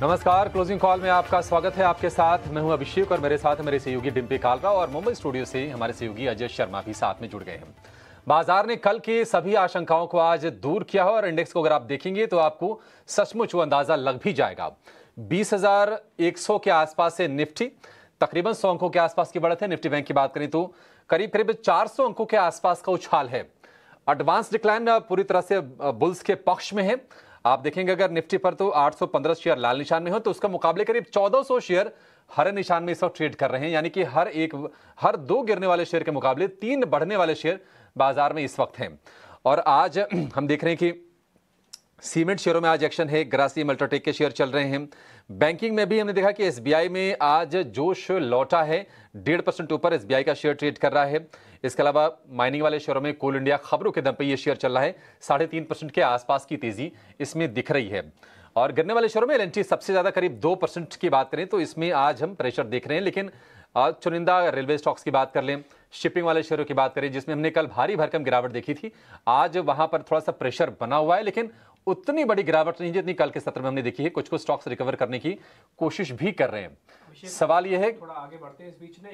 नमस्कार, closing call में आपका स्वागत है। आपके साथ मैं हूं अभिषेक और मेरे साथ मेरे सहयोगी डिम्पी कालरा और मुंबई स्टूडियो से हमारे सहयोगी अजय शर्मा भी साथ में जुड़ गए हैं। बाजार ने कल की सभी आशंकाओं को आज दूर किया है और इंडेक्स को अगर आप देखेंगे तो आपको सचमुच वो अंदाजा लग भी जाएगा। 20,100 के आसपास से निफ्टी तकरीबन 100 अंकों के आसपास की बढ़त है। निफ्टी बैंक की बात करें तो करीब करीब 400 अंकों के आसपास का उछाल है। एडवांस डिक्लाइन पूरी तरह से बुल्स के पक्ष में है। आप देखेंगे अगर निफ्टी पर तो 815 शेयर लाल निशान में हो तो उसका मुकाबले करीब 1400 शेयर हरे निशान में इस वक्त ट्रेड कर रहे हैं, यानी कि हर दो गिरने वाले शेयर के मुकाबले 3 बढ़ने वाले शेयर बाजार में इस वक्त हैं। और आज हम देख रहे हैं कि सीमेंट शेयरों में आज एक्शन है। ग्रासिम अल्ट्राटेक के शेयर चल रहे हैं। बैंकिंग में भी हमने देखा कि एसबीआई में आज जोश लौटा है। 1.5% ऊपर एसबीआई का शेयर ट्रेड कर रहा है। इसके अलावा माइनिंग वाले शेयरों में कोल इंडिया खबरों के दम पे ये शेयर चल रहा है। 3.5% के आसपास की तेजी इसमें दिख रही है। और गिरने वाले शेयरों में एलएनटी सबसे ज्यादा करीब 2% की बात करें तो इसमें आज हम प्रेशर देख रहे हैं। लेकिन चुनिंदा रेलवे स्टॉक्स की बात कर लें, शिपिंग वाले शेयरों की बात करें जिसमें हमने कल भारी भरकम गिरावट देखी थी, आज वहां पर थोड़ा सा प्रेशर बना हुआ है, लेकिन उतनी बड़ी गिरावट नहीं जितनी कल के सत्र में हमने देखी है। कुछ स्टॉक्स रिकवर करने की कोशिश भी कर रहे हैं। सवाल यह है, थोड़ा आगे बढ़ते हैं। इस बीच में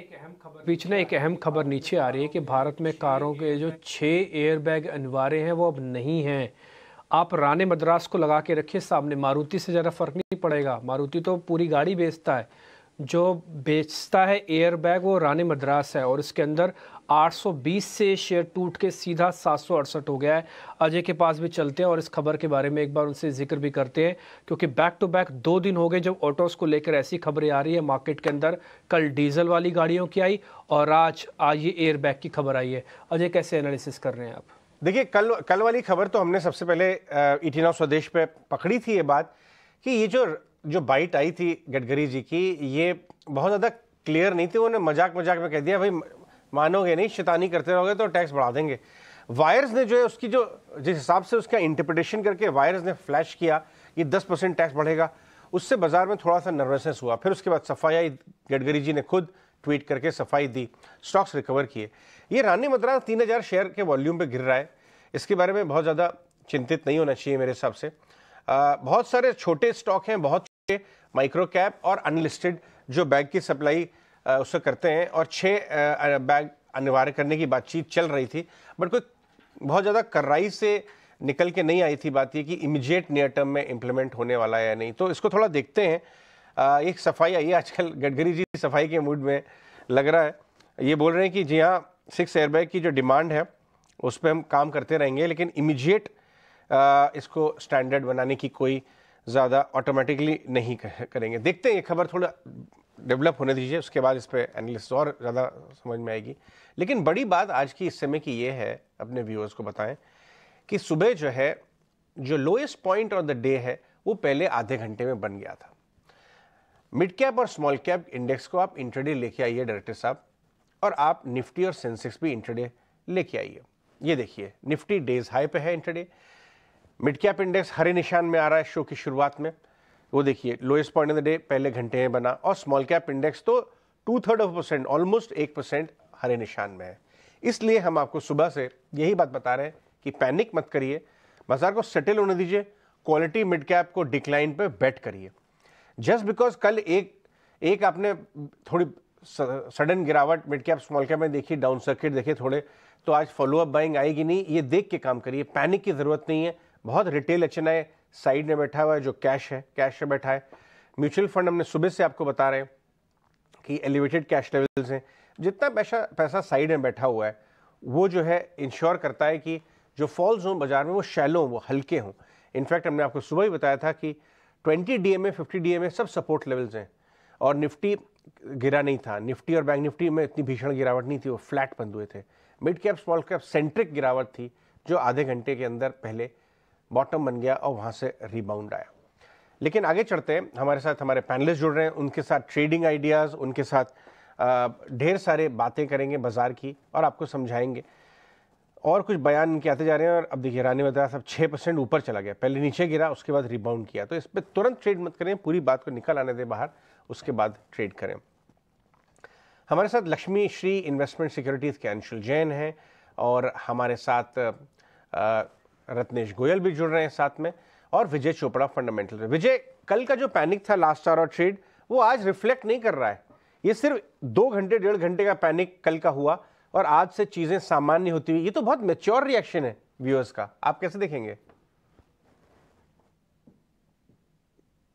एक अहम खबर नीचे आ रही है कि भारत में कारों के जो 6 एयरबैग अनिवार्य हैं वो अब नहीं हैं। आप राणे मद्रास को लगा के रखिए सामने, मारुति से ज़्यादा फर्क नहीं पड़ेगा। मारुति तो पूरी गाड़ी बेचता है, जो बेचता है एयरबैग वो राणे मद्रास है और इसके अंदर 820 से शेयर टूट के सीधा 768 हो गया है। अजय के पास भी चलते हैं और इस खबर के बारे में एक बार उनसे जिक्र भी करते हैं, क्योंकि बैक टू बैक 2 दिन हो गए जब ऑटोस को लेकर ऐसी खबरें आ रही है मार्केट के अंदर। कल डीजल वाली गाड़ियों की आई और आज ये एयरबैग की खबर आई है। अजय, कैसे एनालिसिस कर रहे हैं आप? देखिए, कल वाली खबर तो हमने सबसे पहले ईटी नाउ स्वदेश पे पकड़ी थी ये बात कि ये जो बाइट आई थी गडकरी जी की, ये बहुत ज़्यादा क्लियर नहीं थी। उन्होंने मजाक में कह दिया, भाई मानोगे नहीं, शैतानी करते रहोगे तो टैक्स बढ़ा देंगे। वायर्स ने जो है उसकी जिस हिसाब से उसका इंटरप्रिटेशन करके वायर्स ने फ्लैश किया कि 10% टैक्स बढ़ेगा, उससे बाजार में थोड़ा सा नर्वसनेस हुआ। फिर उसके बाद सफाई आई, गडकरी जी ने खुद ट्वीट करके सफाई दी, स्टॉक्स रिकवर किए। ये राणे मद्रास 3000 शेयर के वॉल्यूम पे गिर रहा है, इसके बारे में बहुत ज़्यादा चिंतित नहीं होना चाहिए मेरे हिसाब से। बहुत सारे छोटे स्टॉक हैं, बहुत छोटे माइक्रो कैप और अनलिस्टेड जो बैग की सप्लाई उससे करते हैं, और 6 बैग अनिवार्य करने की बातचीत चल रही थी, बट कोई बहुत ज़्यादा कार्रवाई से निकल के नहीं आई थी। बात ये कि इमीडिएट नियर टर्म में इम्प्लीमेंट होने वाला है या नहीं, तो इसको थोड़ा देखते हैं। एक सफाई आई है आजकल, गडकरी जी सफाई के मूड में लग रहा है। ये बोल रहे हैं कि जी हाँ, 6 एयरबैग की जो डिमांड है उस पर हम काम करते रहेंगे, लेकिन इमीडिएट इसको स्टैंडर्ड बनाने की कोई ज़्यादा ऑटोमेटिकली नहीं करेंगे। देखते हैं, ये खबर थोड़ा डेवलप होने दीजिए, उसके बाद इस पर एनालिसिस और ज़्यादा समझ में आएगी। लेकिन बड़ी बात आज की इस समय की ये है, अपने व्यूअर्स को बताएं कि सुबह जो है जो lowest point of the day है वो पहले आधे घंटे में बन गया था। मिड कैप और स्मॉल कैप इंडेक्स को आप इंट्राडे लेके आइए डायरेक्टर साहब, और आप निफ्टी और सेंसेक्स भी इंट्राडे लेके आइए। ये देखिए, निफ्टी डेज हाई पे है इंट्राडे, मिड कैप इंडेक्स हरे निशान में आ रहा है शो की शुरुआत में, वो देखिए lowest point of the day पहले घंटे में बना, और स्मॉल कैप इंडेक्स तो 2/3% ऑलमोस्ट 1% हरे निशान में है। इसलिए हम आपको सुबह से यही बात बता रहे हैं कि पैनिक मत करिए, बाजार को सेटल होने दीजिए, क्वालिटी मिड कैप को डिक्लाइन पे बेट करिए। जस्ट बिकॉज कल एक आपने थोड़ी सडन गिरावट मिड कैप स्मॉल कैप में देखी, डाउन सर्किट देखे थोड़े, तो आज फॉलोअप बाइंग आएगी नहीं, ये देख के काम करिए। पैनिक की जरूरत नहीं है। बहुत रिटेल एचएनआई साइड में बैठा हुआ है, जो कैश में बैठा है। म्यूचुअल फंड हमने सुबह से आपको बता रहे हैं कि एलिवेटेड कैश लेवल्स हैं। जितना पैसा साइड में बैठा हुआ है वो जो है इंश्योर करता है कि जो फॉल्स हों बाजार में वो शैलो, वो हल्के हों। इनफैक्ट हमने आपको सुबह ही बताया था कि 20 डीएमए 50 डीएमए सब सपोर्ट लेवल्स हैं, और निफ्टी गिरा नहीं था। निफ्टी और बैंक निफ्टी में इतनी भीषण गिरावट नहीं थी, वो फ्लैट बंद हुए थे। Mid cap small cap centric गिरावट थी, जो आधे घंटे के अंदर पहले बॉटम बन गया और वहाँ से रिबाउंड आया। लेकिन आगे चढ़ते हैं, हमारे साथ हमारे पैनलिस्ट जुड़ रहे हैं, उनके साथ ट्रेडिंग आइडियाज़, उनके साथ ढेर सारे बातें करेंगे बाजार की और आपको समझाएंगे। और कुछ बयान इनके आते जा रहे हैं, और अब देखिए राणे मद्रास अब 6% ऊपर चला गया, पहले नीचे गिरा उसके बाद रिबाउंड किया, तो इस पर तुरंत ट्रेड मत करें, पूरी बात को निकल आने दें बाहर, उसके बाद ट्रेड करें। हमारे साथ लक्ष्मी श्री इन्वेस्टमेंट सिक्योरिटीज़ के अंशुल जैन हैं, और हमारे साथ रत्नेश गोयल भी जुड़ रहे हैं साथ में, और विजय चोपड़ा फंडामेंटल। विजय, कल का जो पैनिक था लास्ट आवर और ट्रेड, वो आज रिफ्लेक्ट नहीं कर रहा है। ये सिर्फ 2 घंटे 1.5 घंटे का पैनिक कल का हुआ और आज से चीजें सामान्य होती हुई, ये तो बहुत मैच्योर रिएक्शन है व्यूअर्स का। आप कैसे देखेंगे?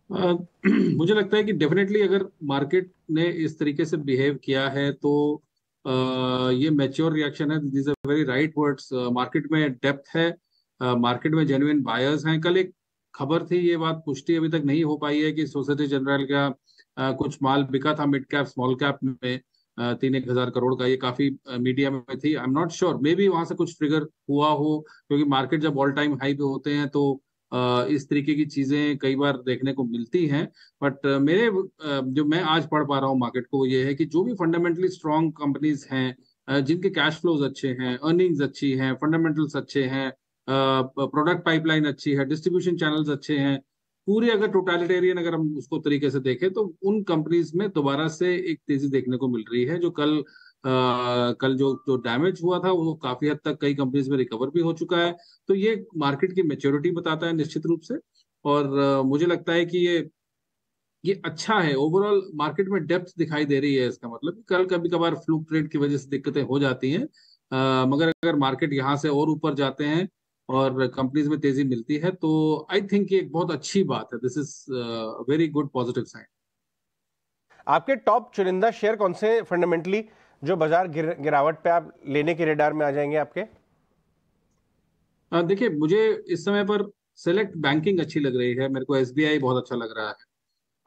मुझे लगता है कि डेफिनेटली अगर मार्केट ने इस तरीके से बिहेव किया है तो ये मैच्योर रिएक्शन है। This are very right words. Market में डेप्थ है, मार्केट में जेन्युइन बायर्स हैं। कल एक खबर थी, ये बात पुष्टि अभी तक नहीं हो पाई है कि सोसाइटी जनरल का कुछ माल बिका था मिड कैप स्मॉल कैप में 3-1 हजार करोड़ का। ये काफी मीडिया में थी। I am not sure, may be वहां से कुछ ट्रिगर हुआ हो, क्योंकि मार्केट जब ऑल टाइम हाई पे होते हैं तो इस तरीके की चीजें कई बार देखने को मिलती हैं। बट मेरे जो मैं आज पढ़ पा रहा हूँ मार्केट को, वो ये है कि जो भी फंडामेंटली स्ट्रांग कंपनीज हैं, जिनके कैश फ्लोज अच्छे हैं, अर्निंग्स अच्छी हैं, फंडामेंटल्स अच्छे हैं, प्रोडक्ट पाइपलाइन अच्छी है, डिस्ट्रीब्यूशन चैनल्स अच्छे हैं, पूरे अगर टोटलिटेरियन अगर हम उसको तरीके से देखें तो उन कंपनीज में दोबारा से एक तेजी देखने को मिल रही है। जो कल जो जो डैमेज हुआ था वो काफी हद तक कई कंपनीज में रिकवर भी हो चुका है। तो ये मार्केट की मैच्योरिटी बताता है निश्चित रूप से। और मुझे लगता है कि ये अच्छा है। ओवरऑल मार्केट में डेप्थ दिखाई दे रही है। इसका मतलब कल कभी कभार फ्लूक ट्रेड की वजह से दिक्कतें हो जाती हैं, मगर अगर मार्केट यहाँ से और ऊपर जाते हैं और कंपनीज में तेजी मिलती है तो आई थिंक ये एक बहुत अच्छी बात है। This is very good positive sign. आपके टॉप चुनिंदा शेयर कौन से फंडामेंटली जो बाजार गिरावट पे आप लेने के रेडार में आ जाएंगे आपके? देखिए, मुझे इस समय पर सेलेक्ट बैंकिंग अच्छी लग रही है। मेरे को एसबीआई बहुत अच्छा लग रहा है।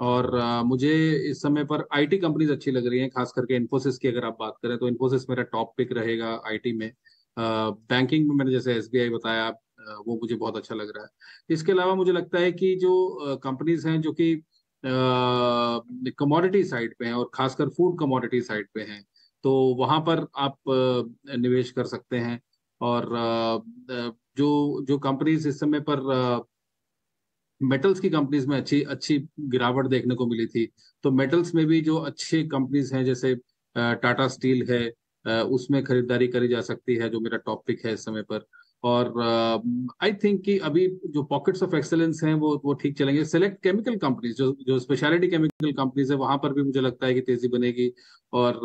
और मुझे इस समय पर आईटी कंपनीज अच्छी लग रही हैं, खास करके इन्फोसिस की अगर आप बात करें तो इन्फोसिस मेरा टॉप पिक रहेगा आईटी में। बैंकिंग में मैंने जैसे एसबीआई बताया, वो मुझे बहुत अच्छा लग रहा है। इसके अलावा मुझे लगता है कि जो कंपनीज हैं जो कि कमोडिटी साइड पे हैं और खासकर फूड कमोडिटी साइड पे हैं, तो वहां पर आप निवेश कर सकते हैं। और जो जो कंपनीज इस समय पर मेटल्स की कंपनीज में अच्छी अच्छी गिरावट देखने को मिली थी, तो मेटल्स में भी जो अच्छी कंपनीज हैं जैसे टाटा स्टील है, उसमें खरीदारी करी जा सकती है, जो मेरा टॉपिक है इस समय पर। और आई थिंक कि अभी जो पॉकेट्स ऑफ एक्सेलेंस हैं वो ठीक चलेंगे। सेलेक्ट केमिकल कंपनीज, जो जो स्पेशलिटी केमिकल कंपनीज है, वहां पर भी मुझे लगता है कि तेजी बनेगी। और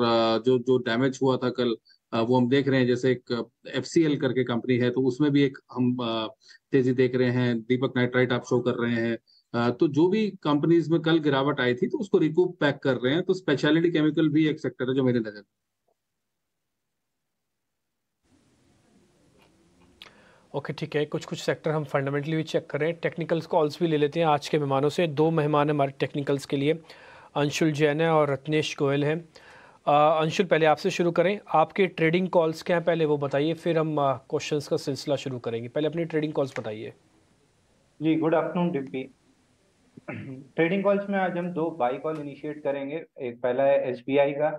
जो जो डैमेज हुआ था कल, वो हम देख रहे हैं। जैसे एक एफसीएल करके कंपनी है, तो उसमें भी एक हम तेजी देख रहे हैं। दीपक नाइट्राइट आप शो कर रहे हैं। तो जो भी कंपनीज में कल गिरावट आई थी तो उसको रिकूप पैक कर रहे हैं। तो स्पेशलिटी केमिकल भी एक सेक्टर है जो मेरी नजर। ओके, ठीक है। कुछ कुछ सेक्टर हम फंडामेंटली भी चेक करें। टेक्निकल्स कॉल्स भी ले लेते हैं आज के मेहमानों से। 2 मेहमान हमारे टेक्निकल्स के लिए, अंशुल जैन है और रत्नेश गोयल हैं। अंशुल, पहले आपसे शुरू करें। आपके ट्रेडिंग कॉल्स क्या हैं पहले वो बताइए, फिर हम क्वेश्चंस का सिलसिला शुरू करेंगे। पहले अपनी ट्रेडिंग कॉल्स बताइए। जी, good afternoon Dimpy. Trading calls में आज हम 2 बाई कॉल इनिशिएट करेंगे। एक पहला है एसबीआई का,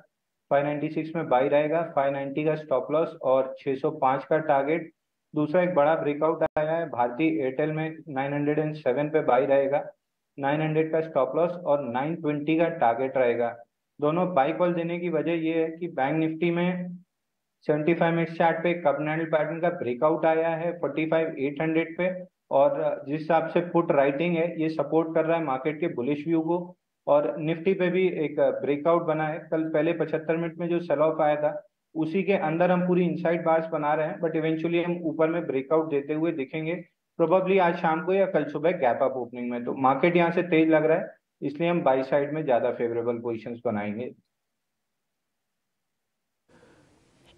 596 में बाई रहेगा, 590 का स्टॉप लॉस और 605 का टारगेट। दूसरा एक बड़ा ब्रेकआउट आया है भारतीय एयरटेल में, 907 पे बाई रहेगा, 900 का स्टॉप लॉस और 920 का टारगेट रहेगा। दोनों बाई कॉल देने की वजह यह है कि बैंक निफ्टी में 75 मिनट चार्ट पे कप कैंडल पैटर्न का ब्रेकआउट आया है 45,800 पे। और जिस हिसाब से पुट राइटिंग है, ये सपोर्ट कर रहा है मार्केट के बुलिश व्यू को। और निफ्टी पे भी एक ब्रेकआउट बना है। कल पहले 75 मिनट में जो सेल ऑफ आया था, उसी के अंदर हम पूरी इनसाइड बार्स बना रहे हैं, बट इवेंचुअली हम ऊपर में ब्रेकआउट देते हुए दिखेंगे, प्रोबेबली आज शाम को या कल सुबह गैप अप ओपनिंग में। तो मार्केट यहाँ से तेज लग रहा है, इसलिए हम बाई साइड में ज्यादा फेवरेबल पोजिशन बनाएंगे।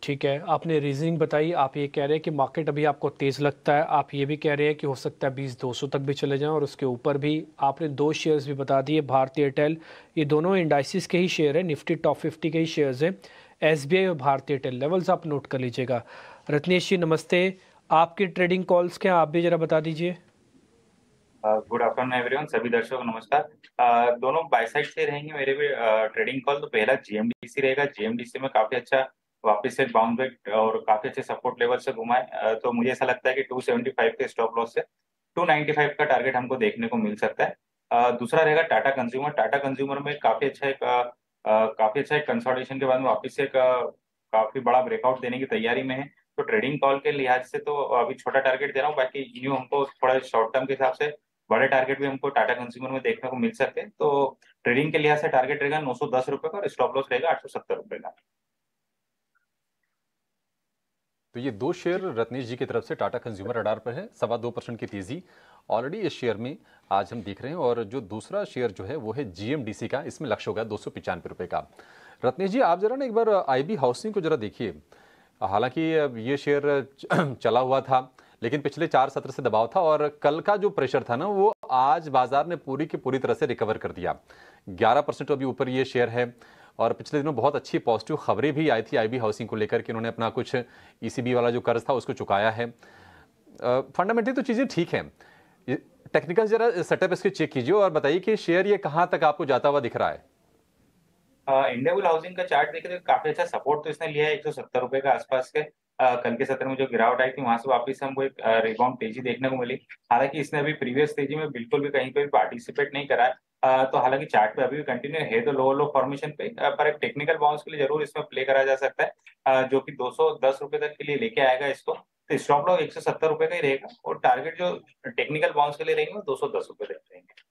ठीक है, आपने रीजनिंग बताई। आप ये कह रहे हैं कि मार्केट अभी आपको तेज़ लगता है। आप ये भी कह रहे हैं कि हो सकता है 20,200 तक भी चले जाएं और उसके ऊपर भी। आपने 2 शेयर्स भी बता दिए, भारतीय एयरटेल, ये दोनों इंडाइसिस के ही शेयर हैं, निफ्टी टॉप 50 के ही शेयर्स हैं। एसबीआई और भारतीय एयरटेल लेवल्स आप नोट कर लीजिएगा। रत्नेश जी नमस्ते, आपकी ट्रेडिंग कॉल्स क्या, आप भी ज़रा बता दीजिए। गुड आफ्टरनून एवरीवन, सभी दर्शकों को नमस्कार। दोनों बाय साइड से रहेंगे मेरे भी ट्रेडिंग कॉल। तो पहला जीएमडीसी रहेगा। जीएमडीसी में काफी अच्छा वापस से बाउंस बैक और काफी अच्छे सपोर्ट लेवल से घुमा है। तो मुझे ऐसा लगता है कि 275 के स्टॉप लॉस से 295 का टारगेट हमको देखने को मिल सकता है। दूसरा रहेगा टाटा कंज्यूमर। टाटा कंज्यूमर में काफी अच्छा एक कंसोलिडेशन के बाद में वापस से एक काफी बड़ा ब्रेकआउट देने की तैयारी में है। तो ट्रेडिंग कॉल के लिहाज से तो अभी छोटा टारगेट दे रहा हूँ। बाकी यूं हमको थोड़ा शॉर्ट टर्म के हिसाब से बड़े टारगेट भी हमको टाटा कंज्यूमर में देखने को मिल सकते हैं। तो ट्रेडिंग के लिहाज से टारगेट रहेगा 910 रुपए का और स्टॉप लॉस रहेगा 870 रुपए का। तो ये दो शेयर रत्नेश जी की तरफ से टाटा कंज्यूमर रडार पर है, 2.25% की तेजी ऑलरेडी इस शेयर में आज हम देख रहे हैं। और जो दूसरा शेयर जो है वो है जीएमडीसी का, इसमें लक्ष्य होगा 295 रुपए का। रत्नेश जी आप जरा ना एक बार आईबी हाउसिंग को जरा देखिए, हालांकि ये शेयर चला हुआ था लेकिन पिछले 4 सत्र से दबाव था और कल का जो प्रेशर था ना वो आज बाजार ने पूरी की पूरी तरह से रिकवर कर दिया। 11% अभी ऊपर ये शेयर है और पिछले दिनों बहुत अच्छी पॉजिटिव खबरें भी आई थी आईबी हाउसिंग को लेकर कि उन्होंने अपना कुछ ईसीबी वाला जो कर्ज था उसको चुकाया है। फंडामेंटली तो चीज़ें ठीक हैं, टेक्निकल जरा सेटअप इसके चेक कीजिए और बताइए कि शेयर ये कहाँ तक आपको जाता हुआ दिख रहा है। इंडियाबुल हाउसिंग का चार्ट देखें तो काफी अच्छा सपोर्ट तो इसने लिया है 170 रुपए का आसपास के। कल के सत्र में जो गिरावट आई थी वहां से वापस हमको एक रिबाउंड तेजी देखने को मिली। हालांकि इसने अभी प्रीवियस तेजी में बिल्कुल भी कहीं पे भी पार्टिसिपेट नहीं करा है। तो हालांकि चार्ट पे अभी भी कंटिन्यू है तो लोअर लो फॉर्मेशन पे, पर एक टेक्निकल बाउंस के लिए जरूर इसमें प्ले करा जा सकता है, जो कि 210 रुपए तक के लिए लेके आएगा इसको। तो स्टॉप लॉस 170 रुपए का ही रहेगा और टारगेट जो टेक्निकल बाउंस के लिए रहेंगे वो 210 रुपए तक रहेंगे।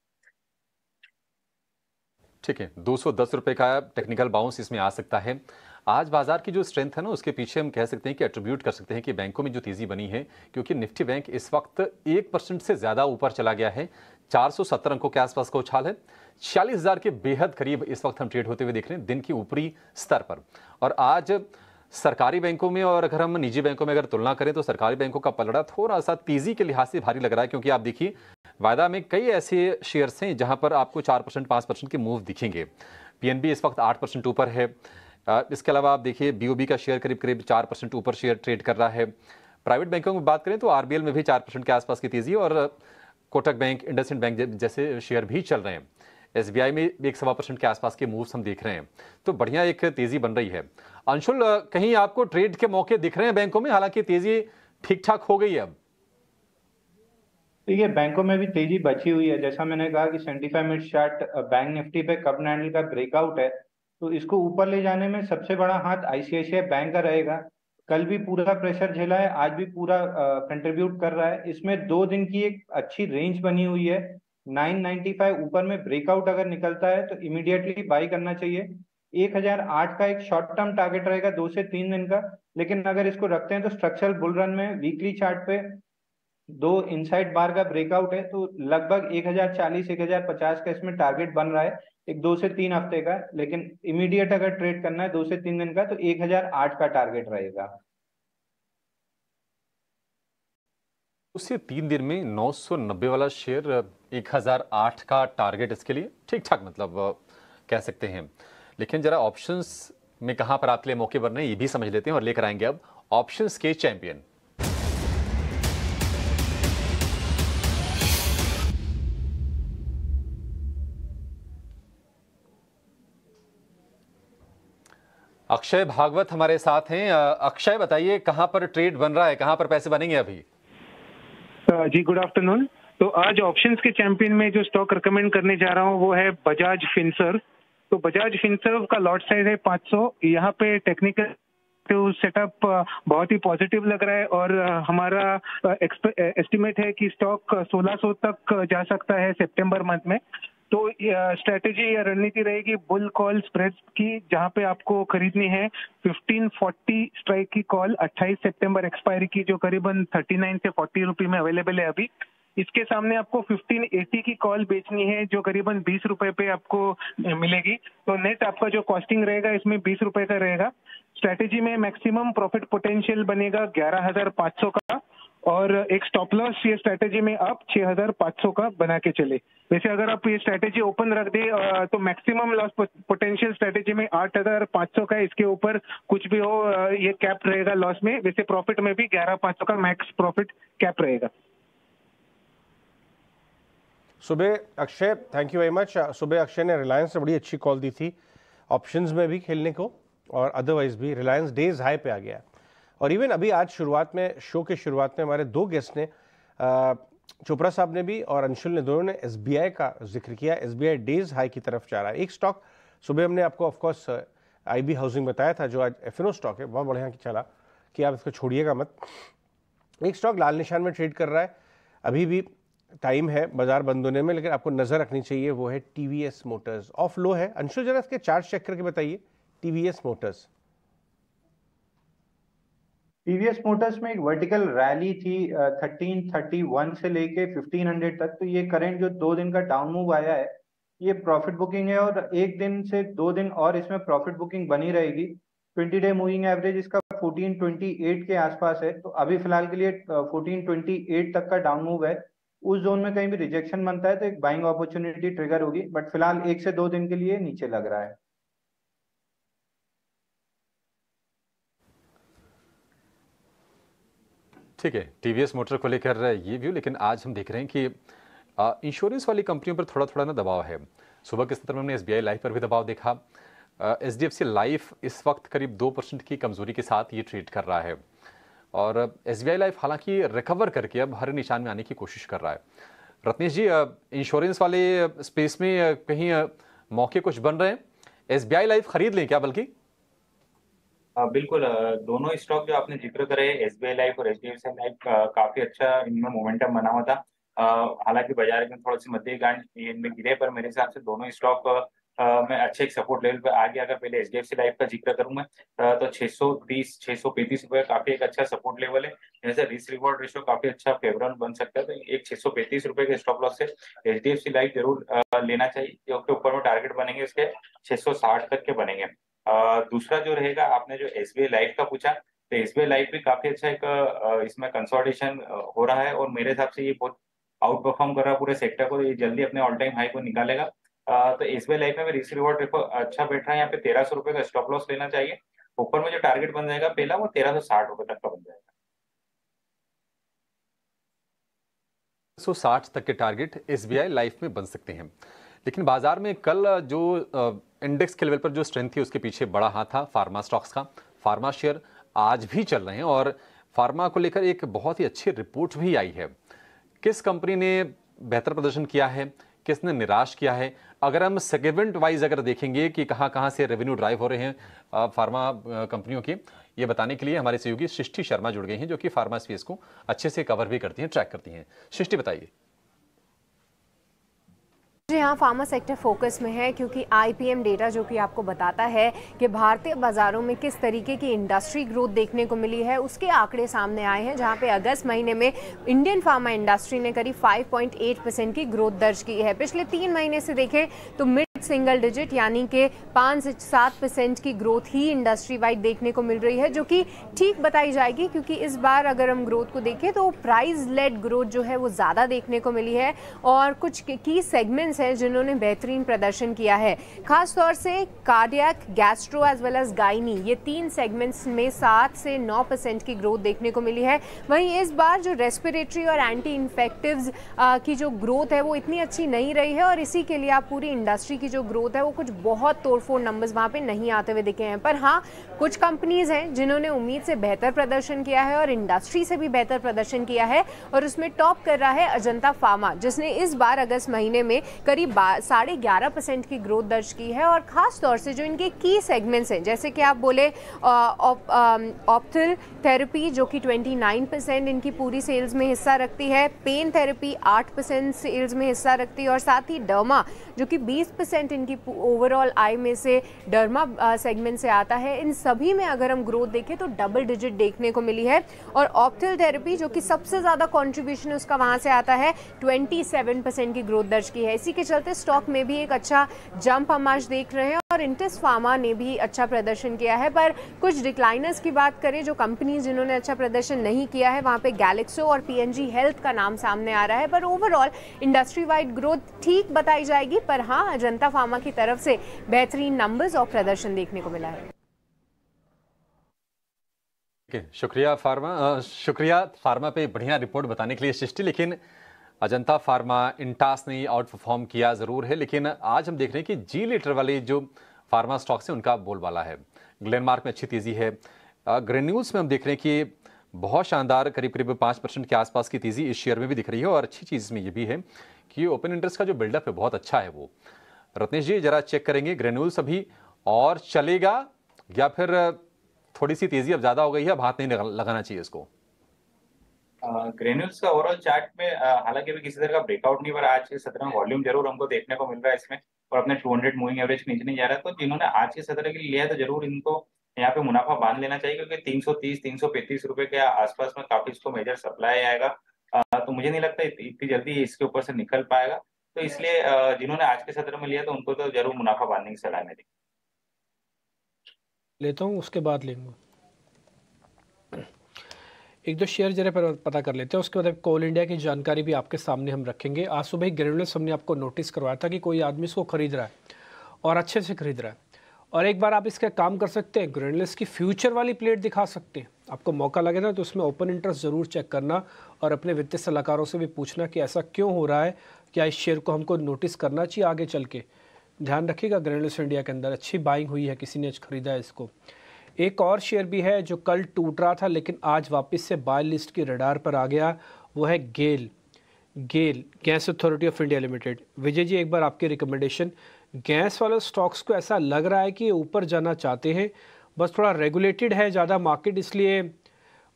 ठीक है, 210 रुपए का टेक्निकल बाउंस इसमें आ सकता है। आज बाजार की जो स्ट्रेंथ है ना उसके पीछे हम कह सकते हैं कि एट्रीब्यूट कर सकते हैं कि बैंकों में जो तेजी बनी है, क्योंकि निफ्टी बैंक इस वक्त 1% से ज्यादा ऊपर चला गया है, 470 अंकों के आसपास का उछाल है, 46,000 के बेहद करीब इस वक्त हम ट्रेड होते हुए देख रहे हैं दिन की ऊपरी स्तर पर। और आज सरकारी बैंकों में और अगर हम निजी बैंकों में अगर तुलना करें तो सरकारी बैंकों का पलड़ा थोड़ा सा तेजी के लिहाज से भारी लग रहा है, क्योंकि आप देखिए वायदा में कई ऐसे शेयर्स हैं जहां पर आपको 4% 5% के मूव दिखेंगे। पीएनबी इस वक्त 8% ऊपर है। इसके अलावा आप देखिए बीओबी का शेयर करीब करीब 4% ऊपर शेयर ट्रेड कर रहा है। प्राइवेट बैंकों में बात करें तो आरबीएल में भी 4% के आसपास की तेजी और कोटक बैंक, इंडसइंड बैंक जैसे शेयर भी चल रहे हैं। एसबीआई में 1.25% के आसपास के मूव्स हम देख रहे हैं, तो बढ़िया एक तेजी बन रही है। अंशुल, कहीं आपको ट्रेड के मौके दिख रहे हैं बैंकों में? हालांकि तेजी ठीक ठाक हो गई है अब। देखिए बैंकों में भी तेजी बची हुई है। जैसा मैंने कहा कि 75 मिनट चार्ट बैंक निफ्टी पे कप कैंडल का ब्रेकआउट है, तो इसको ऊपर ले जाने में सबसे बड़ा हाथ आईसीआईसीआई बैंक का रहेगा। कल भी पूरा प्रेशर झेला है, आज भी पूरा कंट्रीब्यूट कर रहा है। इसमें 2 दिन की एक अच्छी रेंज बनी हुई है। 995 ऊपर में ब्रेकआउट अगर निकलता है तो इमीडिएटली बाई करना चाहिए। 1008 का एक शॉर्ट टर्म टारगेट रहेगा 2 से 3 दिन का। लेकिन अगर इसको रखते हैं तो स्ट्रक्चरल बुल रन में वीकली चार्ट पे 2 इनसाइड बार का ब्रेकआउट है, तो लगभग 1040 1050 का इसमें टारगेट बन रहा है एक 2 से 3 हफ्ते का। लेकिन इमीडिएट अगर ट्रेड करना है 2 से 3 दिन का तो 1008 का टारगेट रहेगा। उससे 3 दिन में 990 वाला शेयर 1008 का टारगेट इसके लिए ठीक ठाक मतलब कह सकते हैं। लेकिन जरा ऑप्शंस में कहां पर आपके लिए मौके बन रहे हैं ये भी समझ लेते हैं और लेकर आएंगे अब ऑप्शंस के चैंपियन। अक्षय भागवत हमारे साथ हैं। अक्षय बताइए कहां पर ट्रेड बन रहा है, कहां पर पैसे बनेंगे अभी? जी गुड आफ्टरनून। तो आज ऑप्शंस के चैंपियन में जो स्टॉक रिकमेंड करने जा रहा हूँ वो है बजाज फिनसर्व। तो बजाज फिनसर्व का लॉट साइज है 500। यहाँ पे टेक्निकल तो सेटअप बहुत ही पॉजिटिव लग रहा है और हमारा एस्टिमेट है कि स्टॉक 1600 तक जा सकता है सितंबर मंथ में। तो स्ट्रेटेजी या रणनीति रहेगी बुल कॉल स्प्रेड्स की, जहां पे आपको खरीदनी है 1540 स्ट्राइक की कॉल 28 सितंबर एक्सपायरी की, जो करीबन 39 से 40 रुपए में अवेलेबल है अभी। इसके सामने आपको 1580 की कॉल बेचनी है जो करीबन 20 रुपए पे आपको मिलेगी। तो नेट आपका जो कॉस्टिंग रहेगा इसमें 20 रुपए का रहेगा। स्ट्रेटेजी में मैक्सिमम प्रॉफिट पोटेंशियल बनेगा 11,500 का और एक स्टॉप लॉस ये स्ट्रेटेजी में आप 6,500 का बना के चले। वैसे अगर आप ये स्ट्रेटेजी ओपन रख दे तो मैक्सिमम लॉस पोटेंशियल स्ट्रेटेजी में 8,500 का, इसके ऊपर कुछ भी हो ये कैप रहेगा लॉस में। वैसे प्रॉफिट में भी 11,500 का मैक्स प्रॉफिट कैप रहेगा। सुबह Akshay, thank you very much. सुबह अक्षय ने रिलायंस से बड़ी अच्छी कॉल दी थी ऑप्शंस में भी खेलने को और अदरवाइज भी। रिलायंस डेज हाई पे आ गया और इवन अभी आज शुरुआत में, शो के शुरुआत में हमारे 2 गेस्ट ने, चोपड़ा साहब ने भी और अंशुल ने, दोनों ने एसबीआई का जिक्र किया। एसबीआई डेज हाई की तरफ जा रहा है। एक स्टॉक सुबह हमने आपको ऑफकोर्स आईबी हाउसिंग बताया था जो आज एफएनओ स्टॉक है, बहुत बढ़िया चला कि आप इसको छोड़िएगा मत। एक स्टॉक लाल निशान में ट्रेड कर रहा है, अभी भी टाइम है बाजार बंद होने में, लेकिन आपको नजर रखनी चाहिए वो है टीवीएस मोटर्स। ऑफ लो है। अंशु जरा इसके चार्ट चेक करके बताइए टीवीएस मोटर्स। टीवीएस मोटर्स में एक वर्टिकल रैली थी 1331 से लेके 1500 तक। तो ये करंट जो 2 दिन का डाउन मूव आया है, ये प्रॉफिट बुकिंग है और 1 दिन से 2 दिन और इसमें प्रॉफिट बुकिंग बनी रहेगी। 20 डे मूविंग एवरेज इसका 1428 के आसपास है। तो अभी फिलहाल के लिए 1428 तक का डाउन मूव है। उस जोन में कहीं भी रिजेक्शन बनता है तो एक बाइंग अपॉर्चुनिटी ट्रिगर होगी, बट फिलहाल 1 से 2 दिन के लिए नीचे लग रहा है। ठीक है, टीवीएस मोटर को लेकर ये व्यू। लेकिन आज हम देख रहे हैं कि इंश्योरेंस वाली कंपनियों पर थोड़ा थोड़ा ना दबाव है। सुबह के सत्र में हमने एसबीआई लाइफ पर भी दबाव देखा। एचडीएफसी लाइफ इस वक्त करीब 2% की कमजोरी के साथ ये ट्रेड कर रहा है और एसबीआई लाइफ हालांकि रिकवर करके अब हरे निशान में आने की कोशिश कर रहा है। रत्नेश जी, इंश्योरेंस वाले स्पेस में कहीं मौके कुछ बन रहे हैं? एसबीआई लाइफ खरीद लें क्या? बल्कि बिल्कुल, दोनों स्टॉक जो आपने जिक्र करे, एसबीआई लाइफ और एचडीएफसी लाइफ, काफी अच्छा इनमें मोमेंटम बना हुआ था। हालांकि बाजार में थोड़ी सी मध्यगांठ इनमें गिरे, पर मेरे हिसाब से दोनों स्टॉक में अच्छे एक सपोर्ट लेवल पे आ गया। अगर पहले एचडीएफसी लाइफ का जिक्र करूं मैं, तो 635 रुपए काफी एक अच्छा सपोर्ट लेवल है। जैसे रिस्क रिवॉर्ड रेशियो काफी अच्छा फेवरेबल बन सकता है, तो एक 635 रुपए के स्टॉप लॉस से एचडीएफसी लाइफ जरूर लेना चाहिए। जो ऊपर में टारगेट बनेंगे इसके 660 तक के बनेंगे। दूसरा जो रहेगा, आपने जो एसबीआई लाइफ का पूछा, तो एसबीआई लाइफ भी काफी अच्छा एक इसमें कंसोलिडेशन हो रहा है और मेरे हिसाब से ये बहुत आउट परफॉर्म कर रहा है पूरे सेक्टर को। ये जल्दी अपने ऑल टाइम हाई को निकालेगा। तो एसबीआई लाइफ में रिस्क रिवॉर्ड अच्छा बैठ रहा है। यहाँ पे 1300 रुपए का स्टॉप लॉस लेना चाहिए। ऊपर में जो टारगेट बन जाएगा पहला, वो 1360 रुपए तक का बन जाएगा। 160 तक के टारगेट एसबीआई लाइफ में बन सकते हैं। लेकिन बाजार में कल जो इंडेक्स के लेवल पर जो स्ट्रेंथ थी उसके पीछे बड़ा हाथ था फार्मा स्टॉक्स का। फार्मा शेयर आज भी चल रहे हैं और फार्मा को लेकर एक बहुत ही अच्छी रिपोर्ट भी आई है। किस कंपनी ने बेहतर प्रदर्शन किया है, किसने निराश किया है? अगर हम सेगमेंट वाइज अगर देखेंगे कि कहां कहां से रेवेन्यू ड्राइव हो रहे हैं फार्मा कंपनियों के, ये बताने के लिए हमारे सहयोगी सृष्टि शर्मा जुड़ गई हैं, जो कि फार्मा स्पेस को अच्छे से कवर भी करती हैं, ट्रैक करती हैं। सृष्टि, बताइए। जी हाँ, फार्मा सेक्टर फोकस में है क्योंकि आईपीएम डेटा जो कि आपको बताता है कि भारतीय बाजारों में किस तरीके की इंडस्ट्री ग्रोथ देखने को मिली है, उसके आंकड़े सामने आए हैं, जहां पे अगस्त महीने में इंडियन फार्मा इंडस्ट्री ने करीब 5.8% की ग्रोथ दर्ज की है। पिछले 3 महीने से देखें तो मिड सिंगल डिजिट यानी कि 5 से 7% की ग्रोथ ही इंडस्ट्री वाइड देखने को मिल रही है, जो कि ठीक बताई जाएगी क्योंकि इस बार अगर हम ग्रोथ को देखें तो प्राइस लेड ग्रोथ जो है वो ज़्यादा देखने को मिली है और कुछ की सेगमेंट्स हैं जिन्होंने बेहतरीन प्रदर्शन किया है। खास तौर से cardiac, gastro as well as gynae, ये 3 सेगमेंट्स में 7 से 9% की ग्रोथ देखने को मिली है। वहीं इस बार जो रेस्पिरेटरी और एंटी इन्फेक्टिव्स की जो ग्रोथ है वो इतनी अच्छी नहीं रही है और इसी के लिए आप पूरी इंडस्ट्री की जो ग्रोथ है वो कुछ बहुत तोड़फोड़ नंबर्स वहां पे नहीं आते हुए दिखे हैं। पर हाँ, कुछ कंपनीज हैं जिन्होंने उम्मीद से बेहतर प्रदर्शन किया है और इंडस्ट्री से भी बेहतर प्रदर्शन किया है और उसमें टॉप कर रहा है अजंता फार्मा, जिसने इस बार अगस्त महीने में करीब 11.5% की ग्रोथ दर्ज की है। और खास तौर से जो इनके की सेगमेंट्स हैं, जैसे कि आप बोले ऑप्थल थेरेपी जो कि 29% इनकी पूरी सेल्स में हिस्सा रखती है, पेन थेरेपी 8% सेल्स में हिस्सा रखती है और साथ ही डर्मा जो कि 20% इनकी ओवरऑल आय में से डर्मा सेगमेंट से आता है। इन सभी में अगर हम ग्रोथ देखें तो डबल डिजिट देखने को मिली है और ऑप्थल थेरेपी जो कि सबसे ज़्यादा कंट्रीब्यूशन उसका वहाँ से आता है 27% की ग्रोथ दर्ज की है। इसी के चलते स्टॉक में भी एक अच्छा जंप हम आज देख रहे हैं और इंटेस फार्मा ने भी अच्छा प्रदर्शन किया है। पर कुछ डिक्लाइनर्स की बात करें, जो कंपनी जिन्होंने अच्छा प्रदर्शन नहीं किया है, वहाँ पे गैलेक्सो और पीएनजी हेल्थ का नाम सामने आ रहा है। पर ओवरऑल इंडस्ट्री वाइड ग्रोथ ठीक बताई जाएगी, पर हाँ, अजंता फार्मा की तरफ से बेहतरीन नंबर्स और प्रदर्शन देखने को मिला है। शुक्रिया फार्मा पे बढ़िया रिपोर्ट बताने के लिए सृष्टि। लेकिन अजंता फार्मा, इंटास ने आउट परफॉर्म किया ज़रूर है, लेकिन आज हम देख रहे हैं कि जी लीटर वाले जो फार्मा स्टॉक्स हैं उनका बोलबाला है। ग्लेनमार्क में अच्छी तेज़ी है। ग्रेन्यूल्स में हम देख रहे हैं कि बहुत शानदार करीब 5% के आसपास की तेज़ी इस शेयर में भी दिख रही है और अच्छी चीज़ इसमें ये भी है कि ओपन इंटरेस्ट का जो बिल्डअप है बहुत अच्छा है वो। रत्नेश जी, जरा चेक करेंगे ग्रेन्यूल्स अभी और चलेगा या फिर थोड़ी सी तेज़ी अब ज़्यादा हो गई है, अब हाथ नहीं लगाना चाहिए इसको? ग्रेन्यूल्स का ओवरऑल चार्ट में हालांकि अभी किसी तरह का ब्रेकआउट नहीं, पर आज के सत्र में वॉल्यूम जरूर हमको देखने को मिल रहा है इसमें, और अपने 200 मूविंग एवरेज नीचे नहीं जा रहा है। तो जिन्होंने आज के सत्र के लिए लिया है तो जरूर इनको यहाँ पे मुनाफा बांध लेना चाहिए, क्योंकि 330-335 रुपए के आसपास में काफी इसको मेजर सप्लाई आएगा। तो मुझे नहीं लगता इतनी जल्दी इसके ऊपर से निकल पाएगा। तो इसलिए जिन्होंने आज के सत्र में लिया तो उनको तो जरूर मुनाफा बांधने की सलाह मेरी। लेता हूँ, उसके बाद लेंगे एक दो शेयर जरा पर पता कर लेते हैं, उसके बाद कोल इंडिया की जानकारी भी आपके सामने हम रखेंगे। आज सुबह ही ग्रेन्यूल्स हमने आपको नोटिस करवाया था कि कोई आदमी इसको खरीद रहा है और अच्छे से खरीद रहा है, और एक बार आप इसका काम कर सकते हैं, ग्रेन्यूल्स की फ्यूचर वाली प्लेट दिखा सकते हैं। आपको मौका लगे ना तो उसमें ओपन इंटरेस्ट ज़रूर चेक करना और अपने वित्तीय सलाहकारों से भी पूछना कि ऐसा क्यों हो रहा है, क्या इस शेयर को हमको नोटिस करना चाहिए आगे चल के। ध्यान रखिएगा, ग्रेन्यूल्स इंडिया के अंदर अच्छी बाइंग हुई है, किसी ने आज खरीदा है इसको। एक और शेयर भी है जो कल टूट रहा था लेकिन आज वापस से बाय लिस्ट की रडार पर आ गया, वो है GAIL gas authority of India limited. Vijay ji, एक बार आपकी रिकमेंडेशन। गैस वाले स्टॉक्स को ऐसा लग रहा है कि ऊपर जाना चाहते हैं, बस थोड़ा रेगुलेटेड है ज़्यादा मार्केट, इसलिए